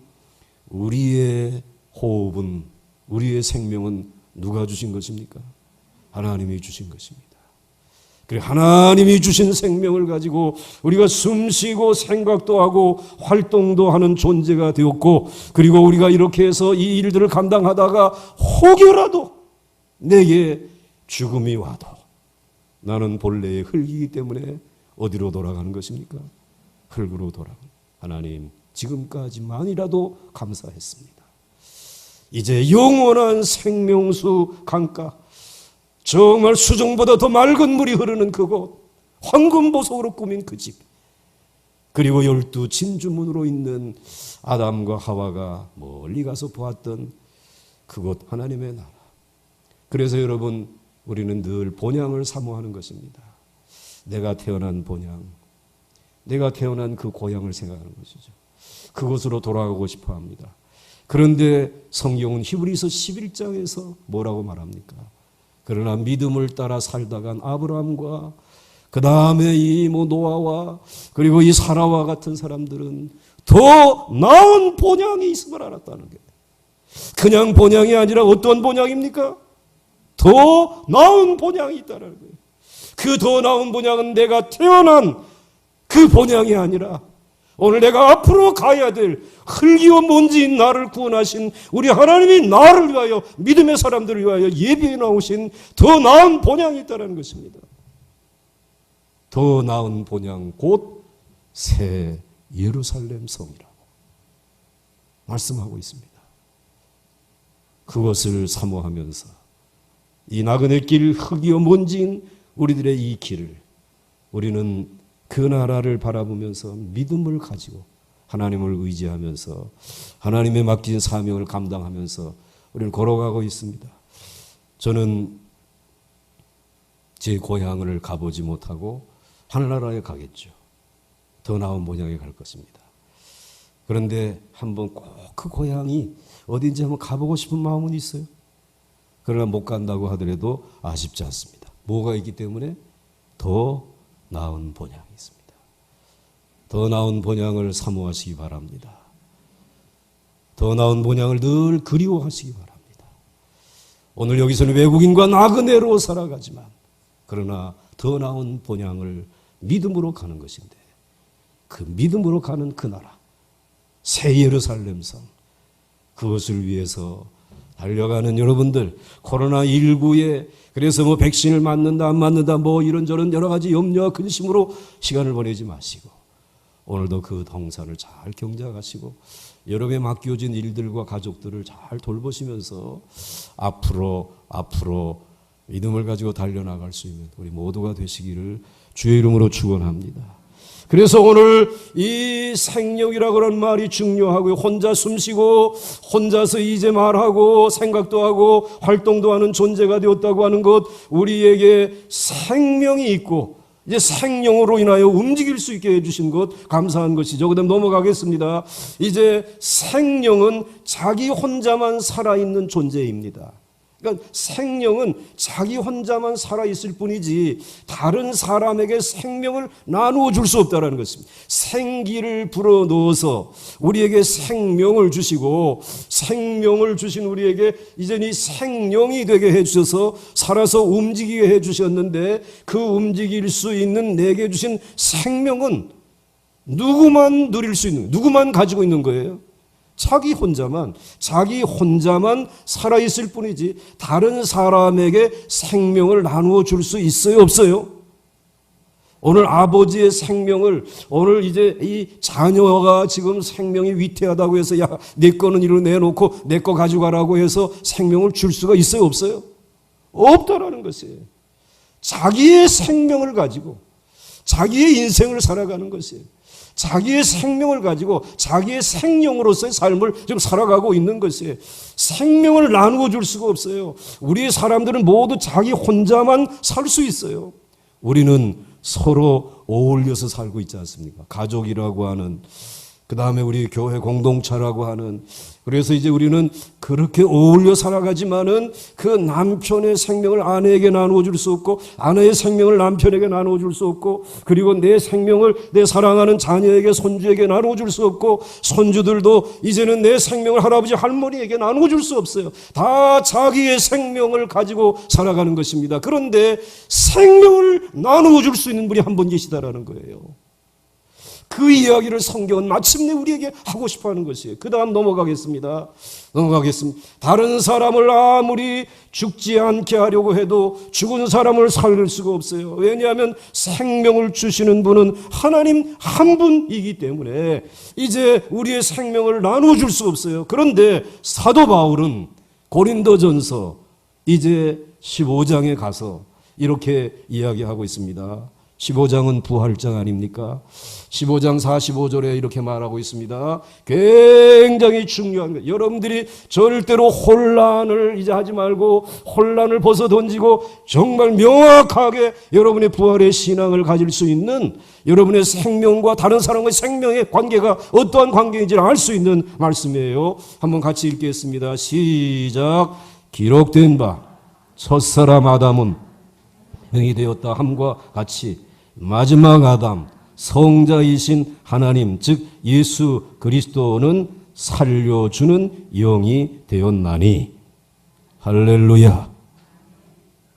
우리의 호흡은, 우리의 생명은 누가 주신 것입니까? 하나님이 주신 것입니다. 그래, 하나님이 주신 생명을 가지고 우리가 숨쉬고 생각도 하고 활동도 하는 존재가 되었고, 그리고 우리가 이렇게 해서 이 일들을 감당하다가 혹여라도 내게 죽음이 와도 나는 본래의 흙이기 때문에 어디로 돌아가는 것입니까? 흙으로 돌아가는 하나님, 지금까지만이라도 감사했습니다. 이제 영원한 생명수 강가, 정말 수정보다 더 맑은 물이 흐르는 그곳, 황금보석으로 꾸민 그 집, 그리고 12 진주문으로 있는 아담과 하와가 멀리 가서 보았던 그곳 하나님의 나라. 그래서 여러분, 우리는 늘 본향을 사모하는 것입니다. 내가 태어난 본향, 내가 태어난 그 고향을 생각하는 것이죠. 그곳으로 돌아가고 싶어 합니다. 그런데 성경은 히브리서 11장에서 뭐라고 말합니까? 그러나 믿음을 따라 살다간 아브라함과 그 다음에 이 노아와 그리고 이 사라와 같은 사람들은 더 나은 본향이 있음을 알았다는 거예요. 그냥 본향이 아니라 어떤 본향입니까? 더 나은 본향이 있다는 거예요. 그 더 나은 본향은 내가 태어난 그 본향이 아니라 오늘 내가 앞으로 가야 될 흙이요 먼지인 나를 구원하신 우리 하나님이 나를 위하여, 믿음의 사람들을 위하여 예비해 놓으신 더 나은 본향이 있다는 것입니다. 더 나은 본향, 곧 새 예루살렘 성이라고 말씀하고 있습니다. 그것을 사모하면서 이 나그네 길, 흙이요 먼지인 우리들의 이 길을, 우리는 그 나라를 바라보면서 믿음을 가지고 하나님을 의지하면서 하나님의 맡긴 사명을 감당하면서 우리는 걸어가고 있습니다. 저는 제 고향을 가보지 못하고 하늘나라에 가겠죠. 더 나은 본향에 갈 것입니다. 그런데 한번 꼭 그 고향이 어딘지 한번 가보고 싶은 마음은 있어요. 그러나 못 간다고 하더라도 아쉽지 않습니다. 뭐가 있기 때문에? 더 나은 본향이 있습니다. 더 나은 본향을 사모하시기 바랍니다. 더 나은 본향을 늘 그리워하시기 바랍니다. 오늘 여기서는 외국인과 나그네로 살아가지만 그러나 더 나은 본향을 믿음으로 가는 것인데, 그 믿음으로 가는 그 나라, 새 예루살렘 성, 그것을 위해서 달려가는 여러분들, 코로나19에 그래서 뭐 백신을 맞는다 안 맞는다 뭐 이런저런 여러 가지 염려와 근심으로 시간을 보내지 마시고 오늘도 그 동산을 잘 경작하시고 여러분의 맡겨진 일들과 가족들을 잘 돌보시면서 앞으로 믿음을 가지고 달려나갈 수 있는 우리 모두가 되시기를 주의 이름으로 축원합니다. 그래서 오늘 이 생명이라고 하는 말이 중요하고요. 혼자 숨쉬고 혼자서 이제 말하고 생각도 하고 활동도 하는 존재가 되었다고 하는 것, 우리에게 생명이 있고 이제 생명으로 인하여 움직일 수 있게 해주신 것 감사한 것이죠. 그 다음 넘어가겠습니다. 이제 생명은 자기 혼자만 살아있는 존재입니다. 그러니까 생명은 자기 혼자만 살아있을 뿐이지 다른 사람에게 생명을 나누어 줄 수 없다는 것입니다. 생기를 불어넣어서 우리에게 생명을 주시고 생명을 주신 우리에게 이제 이 생명이 되게 해주셔서 살아서 움직이게 해주셨는데, 그 움직일 수 있는 내게 주신 생명은 누구만 누릴 수 있는, 누구만 가지고 있는 거예요? 자기 혼자만 살아있을 뿐이지 다른 사람에게 생명을 나누어 줄 수 있어요, 없어요? 오늘 아버지의 생명을, 오늘 이제 이 자녀가 지금 생명이 위태하다고 해서 야, 내 거는 이리로 내놓고 내 거 가져가라고 해서 생명을 줄 수가 있어요, 없어요? 없다라는 것이에요. 자기의 생명을 가지고 자기의 인생을 살아가는 것이에요. 자기의 생명을 가지고 자기의 생명으로서의 삶을 지금 살아가고 있는 것이에요. 생명을 나누어 줄 수가 없어요. 우리 사람들은 모두 자기 혼자만 살 수 있어요. 우리는 서로 어울려서 살고 있지 않습니까? 가족이라고 하는, 그 다음에 우리 교회 공동체라고 하는, 그래서 이제 우리는 그렇게 어울려 살아가지만은 그 남편의 생명을 아내에게 나누어 줄 수 없고, 아내의 생명을 남편에게 나누어 줄 수 없고, 그리고 내 생명을 내 사랑하는 자녀에게, 손주에게 나누어 줄 수 없고, 손주들도 이제는 내 생명을 할아버지 할머니에게 나누어 줄 수 없어요. 다 자기의 생명을 가지고 살아가는 것입니다. 그런데 생명을 나누어 줄 수 있는 분이 한 분 계시다라는 거예요. 그 이야기를 성경은 마침내 우리에게 하고 싶어 하는 것이에요. 그 다음 넘어가겠습니다. 다른 사람을 아무리 죽지 않게 하려고 해도 죽은 사람을 살릴 수가 없어요. 왜냐하면 생명을 주시는 분은 하나님 한 분이기 때문에 이제 우리의 생명을 나누어 줄 수 없어요. 그런데 사도 바울은 고린도전서 이제 15장에 가서 이렇게 이야기하고 있습니다. 15장은 부활장 아닙니까? 15장 45절에 이렇게 말하고 있습니다. 굉장히 중요한 거예요. 여러분들이 절대로 혼란을 이제 하지 말고 혼란을 벗어 던지고 정말 명확하게 여러분의 부활의 신앙을 가질 수 있는, 여러분의 생명과 다른 사람과의 생명의 관계가 어떠한 관계인지를 알 수 있는 말씀이에요. 한번 같이 읽겠습니다. 시작. 기록된 바 첫사람 아담은 병이 되었다 함과 같이 마지막 아담 성자이신 하나님 즉 예수 그리스도는 살려주는 영이 되었나니. 할렐루야.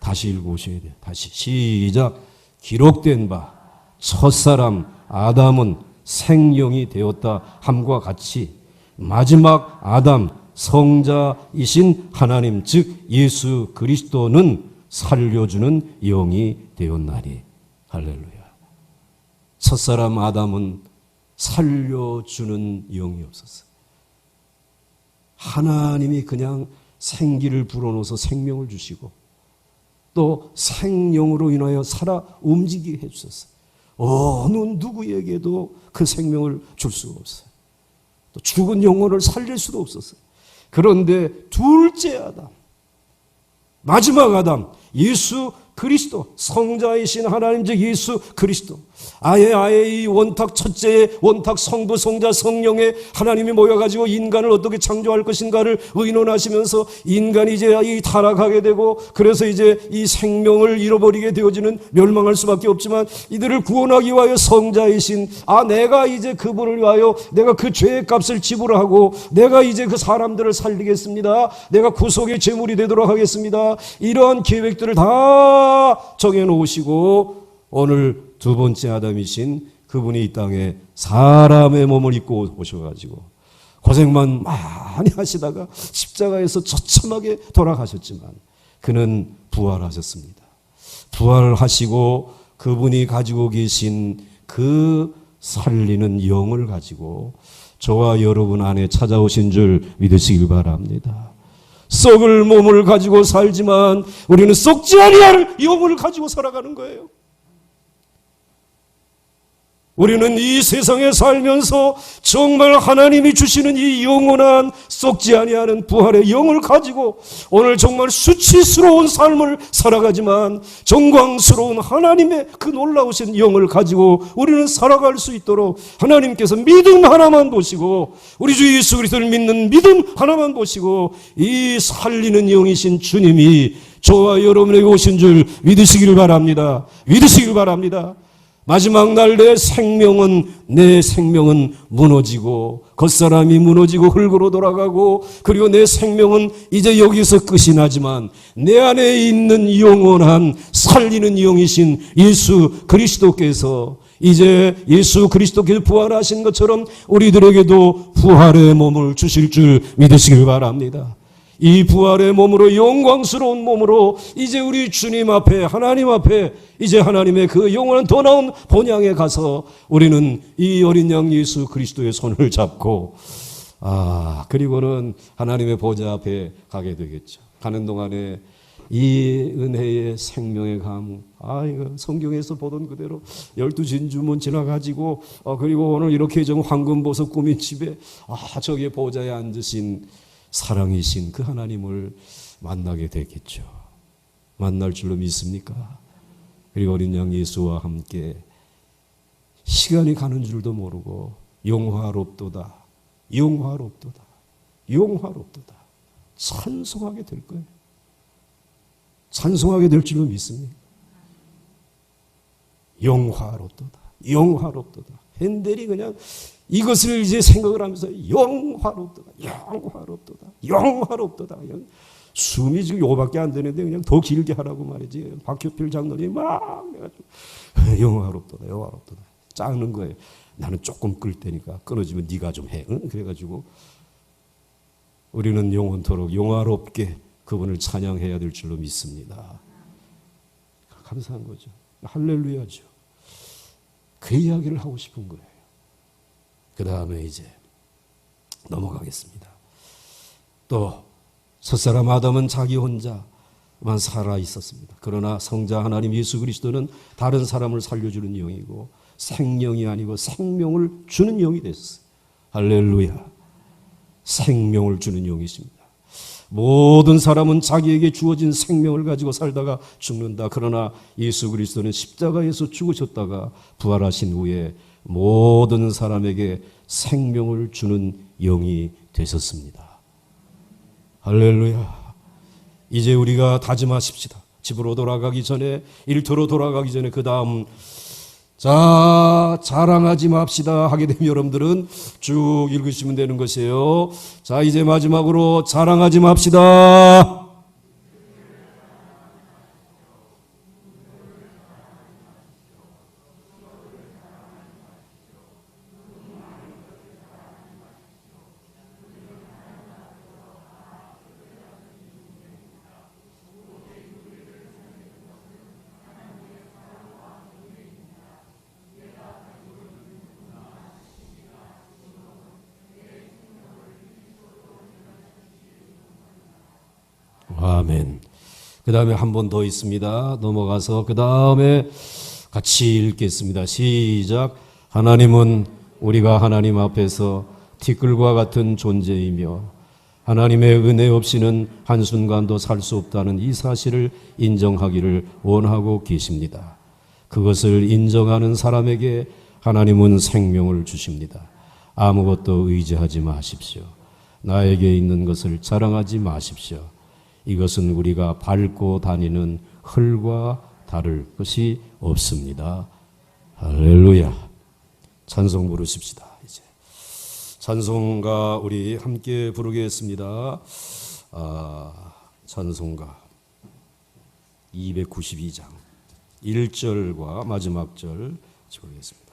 다시 읽으셔야 돼요. 다시 시작. 기록된 바 첫사람 아담은 생령이 되었다 함과 같이 마지막 아담 성자이신 하나님 즉 예수 그리스도는 살려주는 영이 되었나니. 할렐루야. 첫사람 아담은 살려주는 영이 없었어요. 하나님이 그냥 생기를 불어넣어서 생명을 주시고 또 생명으로 인하여 살아 움직이게 해주셨어요. 어느 누구에게도 그 생명을 줄 수가 없어요. 또 죽은 영혼을 살릴 수도 없었어요. 그런데 둘째 아담, 마지막 아담, 예수 그리스도, 성자이신 하나님 즉 예수 그리스도, 아예 이 원탁 첫째의 원탁 성부 성자 성령의 하나님이 모여가지고 인간을 어떻게 창조할 것인가를 의논하시면서 인간이 이제 이 타락하게 되고 그래서 이제 이 생명을 잃어버리게 되어지는, 멸망할 수밖에 없지만 이들을 구원하기 위하여 성자이신 내가 이제 그분을 위하여 내가 그 죄의 값을 지불하고 내가 이제 그 사람들을 살리겠습니다. 내가 구속의 제물이 되도록 하겠습니다. 이러한 계획들을 다 정해놓으시고 오늘 두 번째 아담이신 그분이 이 땅에 사람의 몸을 입고 오셔가지고 고생만 많이 하시다가 십자가에서 처참하게 돌아가셨지만 그는 부활하셨습니다. 부활하시고 그분이 가지고 계신 그 살리는 영을 가지고 저와 여러분 안에 찾아오신 줄 믿으시길 바랍니다. 썩을 몸을 가지고 살지만 우리는 썩지 아니할 영을 가지고 살아가는 거예요. 우리는 이 세상에 살면서 정말 하나님이 주시는 이 영원한 썩지 아니하는 부활의 영을 가지고 오늘 정말 수치스러운 삶을 살아가지만 정광스러운 하나님의 그 놀라우신 영을 가지고 우리는 살아갈 수 있도록 하나님께서 믿음 하나만 보시고 우리 주 예수 그리스도를 믿는 믿음 하나만 보시고 이 살리는 영이신 주님이 저와 여러분에게 오신 줄 믿으시길 바랍니다. 믿으시길 바랍니다. 마지막 날 내 생명은 무너지고 겉사람이 무너지고 흙으로 돌아가고 그리고 내 생명은 이제 여기서 끝이 나지만 내 안에 있는 영원한 살리는 영이신 예수 그리스도께서 이제 예수 그리스도께서 부활하신 것처럼 우리들에게도 부활의 몸을 주실 줄 믿으시길 바랍니다. 이 부활의 몸으로 영광스러운 몸으로 이제 우리 주님 앞에 하나님 앞에 이제 하나님의 그 영원한 더 나은 본향에 가서 우리는 이 어린 양 예수 그리스도의 손을 잡고 그리고는 하나님의 보좌 앞에 가게 되겠죠. 가는 동안에 이 은혜의 생명의 가문, 이거 성경에서 보던 그대로 12진주문 지나가지고 그리고 오늘 이렇게 좀 황금보석 꾸민 집에 저기 보좌에 앉으신 사랑이신 그 하나님을 만나게 됐겠죠. 만날 줄로 믿습니까? 그리고 어린 양 예수와 함께 시간이 가는 줄도 모르고 영화롭도다, 영화롭도다, 영화롭도다 찬송하게 될 거예요. 찬송하게 될 줄로 믿습니다. 영화롭도다, 영화롭도다. 핸델이 그냥 이것을 이제 생각을 하면서 영화롭도다, 영화롭도다, 영화롭도다. 숨이 지금 요밖에 안 되는데 그냥 더 길게 하라고 말이지. 박효필 장로님이 막 해가지고 영화롭도다, 영화롭도다. 짜는 거예요. 나는 조금 끌 테니까 끊어지면 네가 좀 해. 응? 그래가지고 우리는 영원토록 영화롭게 그분을 찬양해야 될 줄로 믿습니다. 감사한 거죠. 할렐루야죠. 그 이야기를 하고 싶은 거예요. 그 다음에 이제 넘어가겠습니다. 또 첫사람 아담은 자기 혼자만 살아 있었습니다. 그러나 성자 하나님 예수 그리스도는 다른 사람을 살려주는 영이고 생명이 아니고 생명을 주는 영이 됐어요. 할렐루야. 생명을 주는 영이십니다. 모든 사람은 자기에게 주어진 생명을 가지고 살다가 죽는다. 그러나 예수 그리스도는 십자가에서 죽으셨다가 부활하신 후에 모든 사람에게 생명을 주는 영이 되셨습니다. 할렐루야. 이제 우리가 다짐하십시다. 집으로 돌아가기 전에, 일터로 돌아가기 전에, 그 다음 자, 자랑하지 맙시다 하게 되면 여러분들은 쭉 읽으시면 되는 것이에요. 자, 이제 마지막으로 자랑하지 맙시다. 아멘. 그 다음에 한 번 더 있습니다. 넘어가서 그 다음에 같이 읽겠습니다. 시작. 하나님은 우리가 하나님 앞에서 티끌과 같은 존재이며 하나님의 은혜 없이는 한순간도 살 수 없다는 이 사실을 인정하기를 원하고 계십니다. 그것을 인정하는 사람에게 하나님은 생명을 주십니다. 아무것도 의지하지 마십시오. 나에게 있는 것을 자랑하지 마십시오. 이것은 우리가 밟고 다니는 흙과 다를 것이 없습니다. 할렐루야. 찬송 부르십시다. 이제 찬송가 우리 함께 부르겠습니다. 찬송가 292장 1절과 마지막 절 부르겠습니다.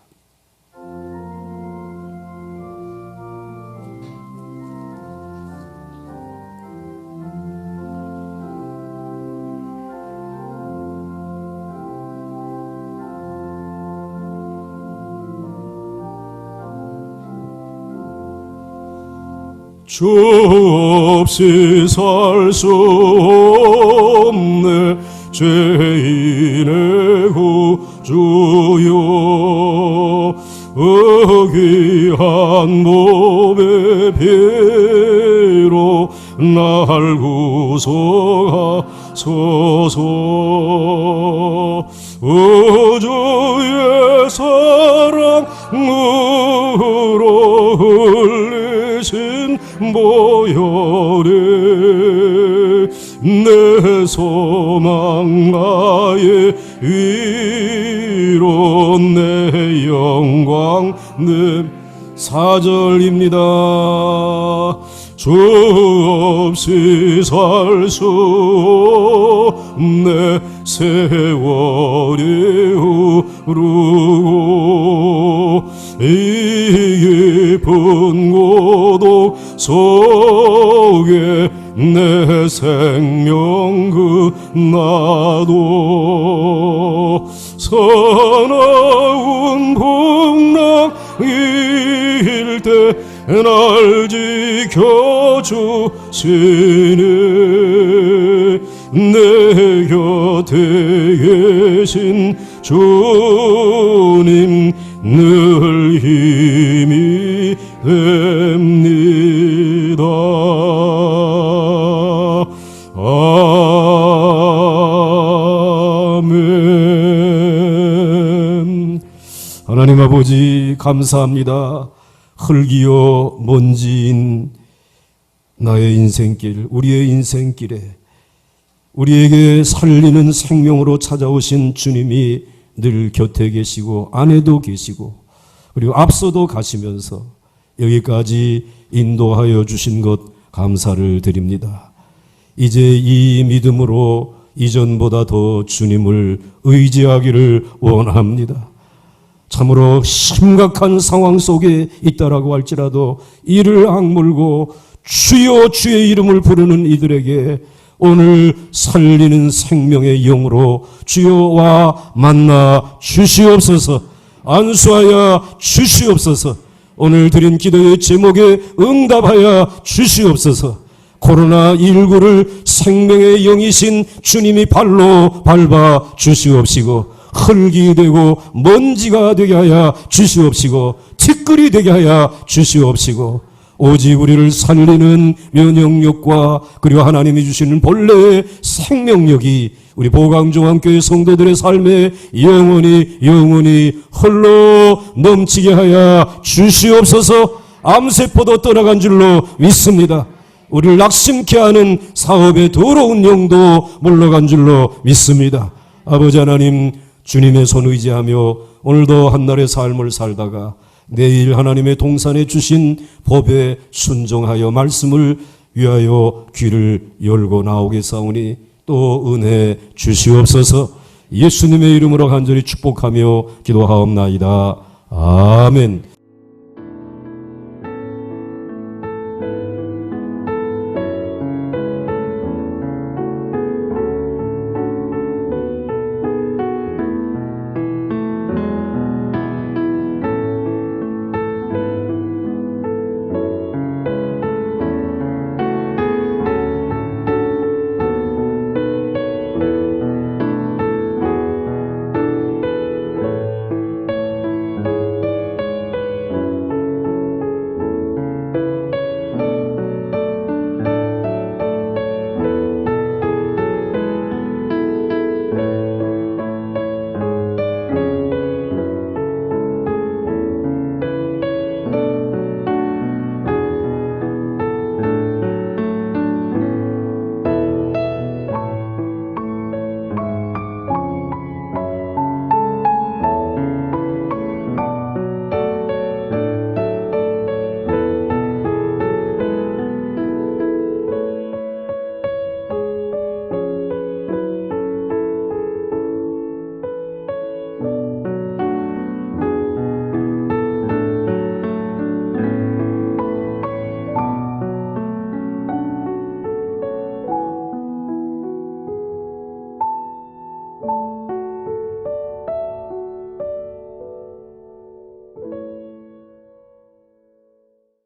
주 없이 살 수 없네 죄인의 구주여 의기한 몸의 피로 날 구속하소서 우주의 사랑으로 흘리신 보혈에 내 소망 나의 위로 내 영광 내 4절입니다. 주 없이 살 수 없네 세월이 흐르고 이 깊은 고독 속에 내 생명 끝나도 사나운 풍랑일 때 날 지켜주시네 내 곁에 계신 주님 늘 힘이 됩니다. 아멘.
하나님 아버지 감사합니다. 흙이요 먼지인 나의 인생길, 우리의 인생길에 우리에게 살리는 생명으로 찾아오신 주님이 늘 곁에 계시고 안에도 계시고 그리고 앞서도 가시면서 여기까지 인도하여 주신 것 감사를 드립니다. 이제 이 믿음으로 이전보다 더 주님을 의지하기를 원합니다. 참으로 심각한 상황 속에 있다라고 할지라도 이를 악물고 주여 주의 이름을 부르는 이들에게 오늘 살리는 생명의 영으로 주여와 만나 주시옵소서. 안수하여 주시옵소서. 오늘 드린 기도의 제목에 응답하여 주시옵소서. 코로나19를 생명의 영이신 주님이 발로 밟아 주시옵시고 흙이 되고 먼지가 되게 하여 주시옵시고 티끌이 되게 하여 주시옵시고 오직 우리를 살리는 면역력과 그리고 하나님이 주시는 본래의 생명력이 우리 보강종합교회 성도들의 삶에 영원히 홀로 넘치게 하여 주시옵소서. 암세포도 떠나간 줄로 믿습니다. 우리를 낙심케 하는 사업의 더러운 영도 물러간 줄로 믿습니다. 아버지 하나님, 주님의 손 의지하며 오늘도 한날의 삶을 살다가 내일 하나님의 동산에 주신 법에 순종하여 말씀을 위하여 귀를 열고 나오겠사오니 또 은혜 주시옵소서. 예수님의 이름으로 간절히 축복하며 기도하옵나이다. 아멘.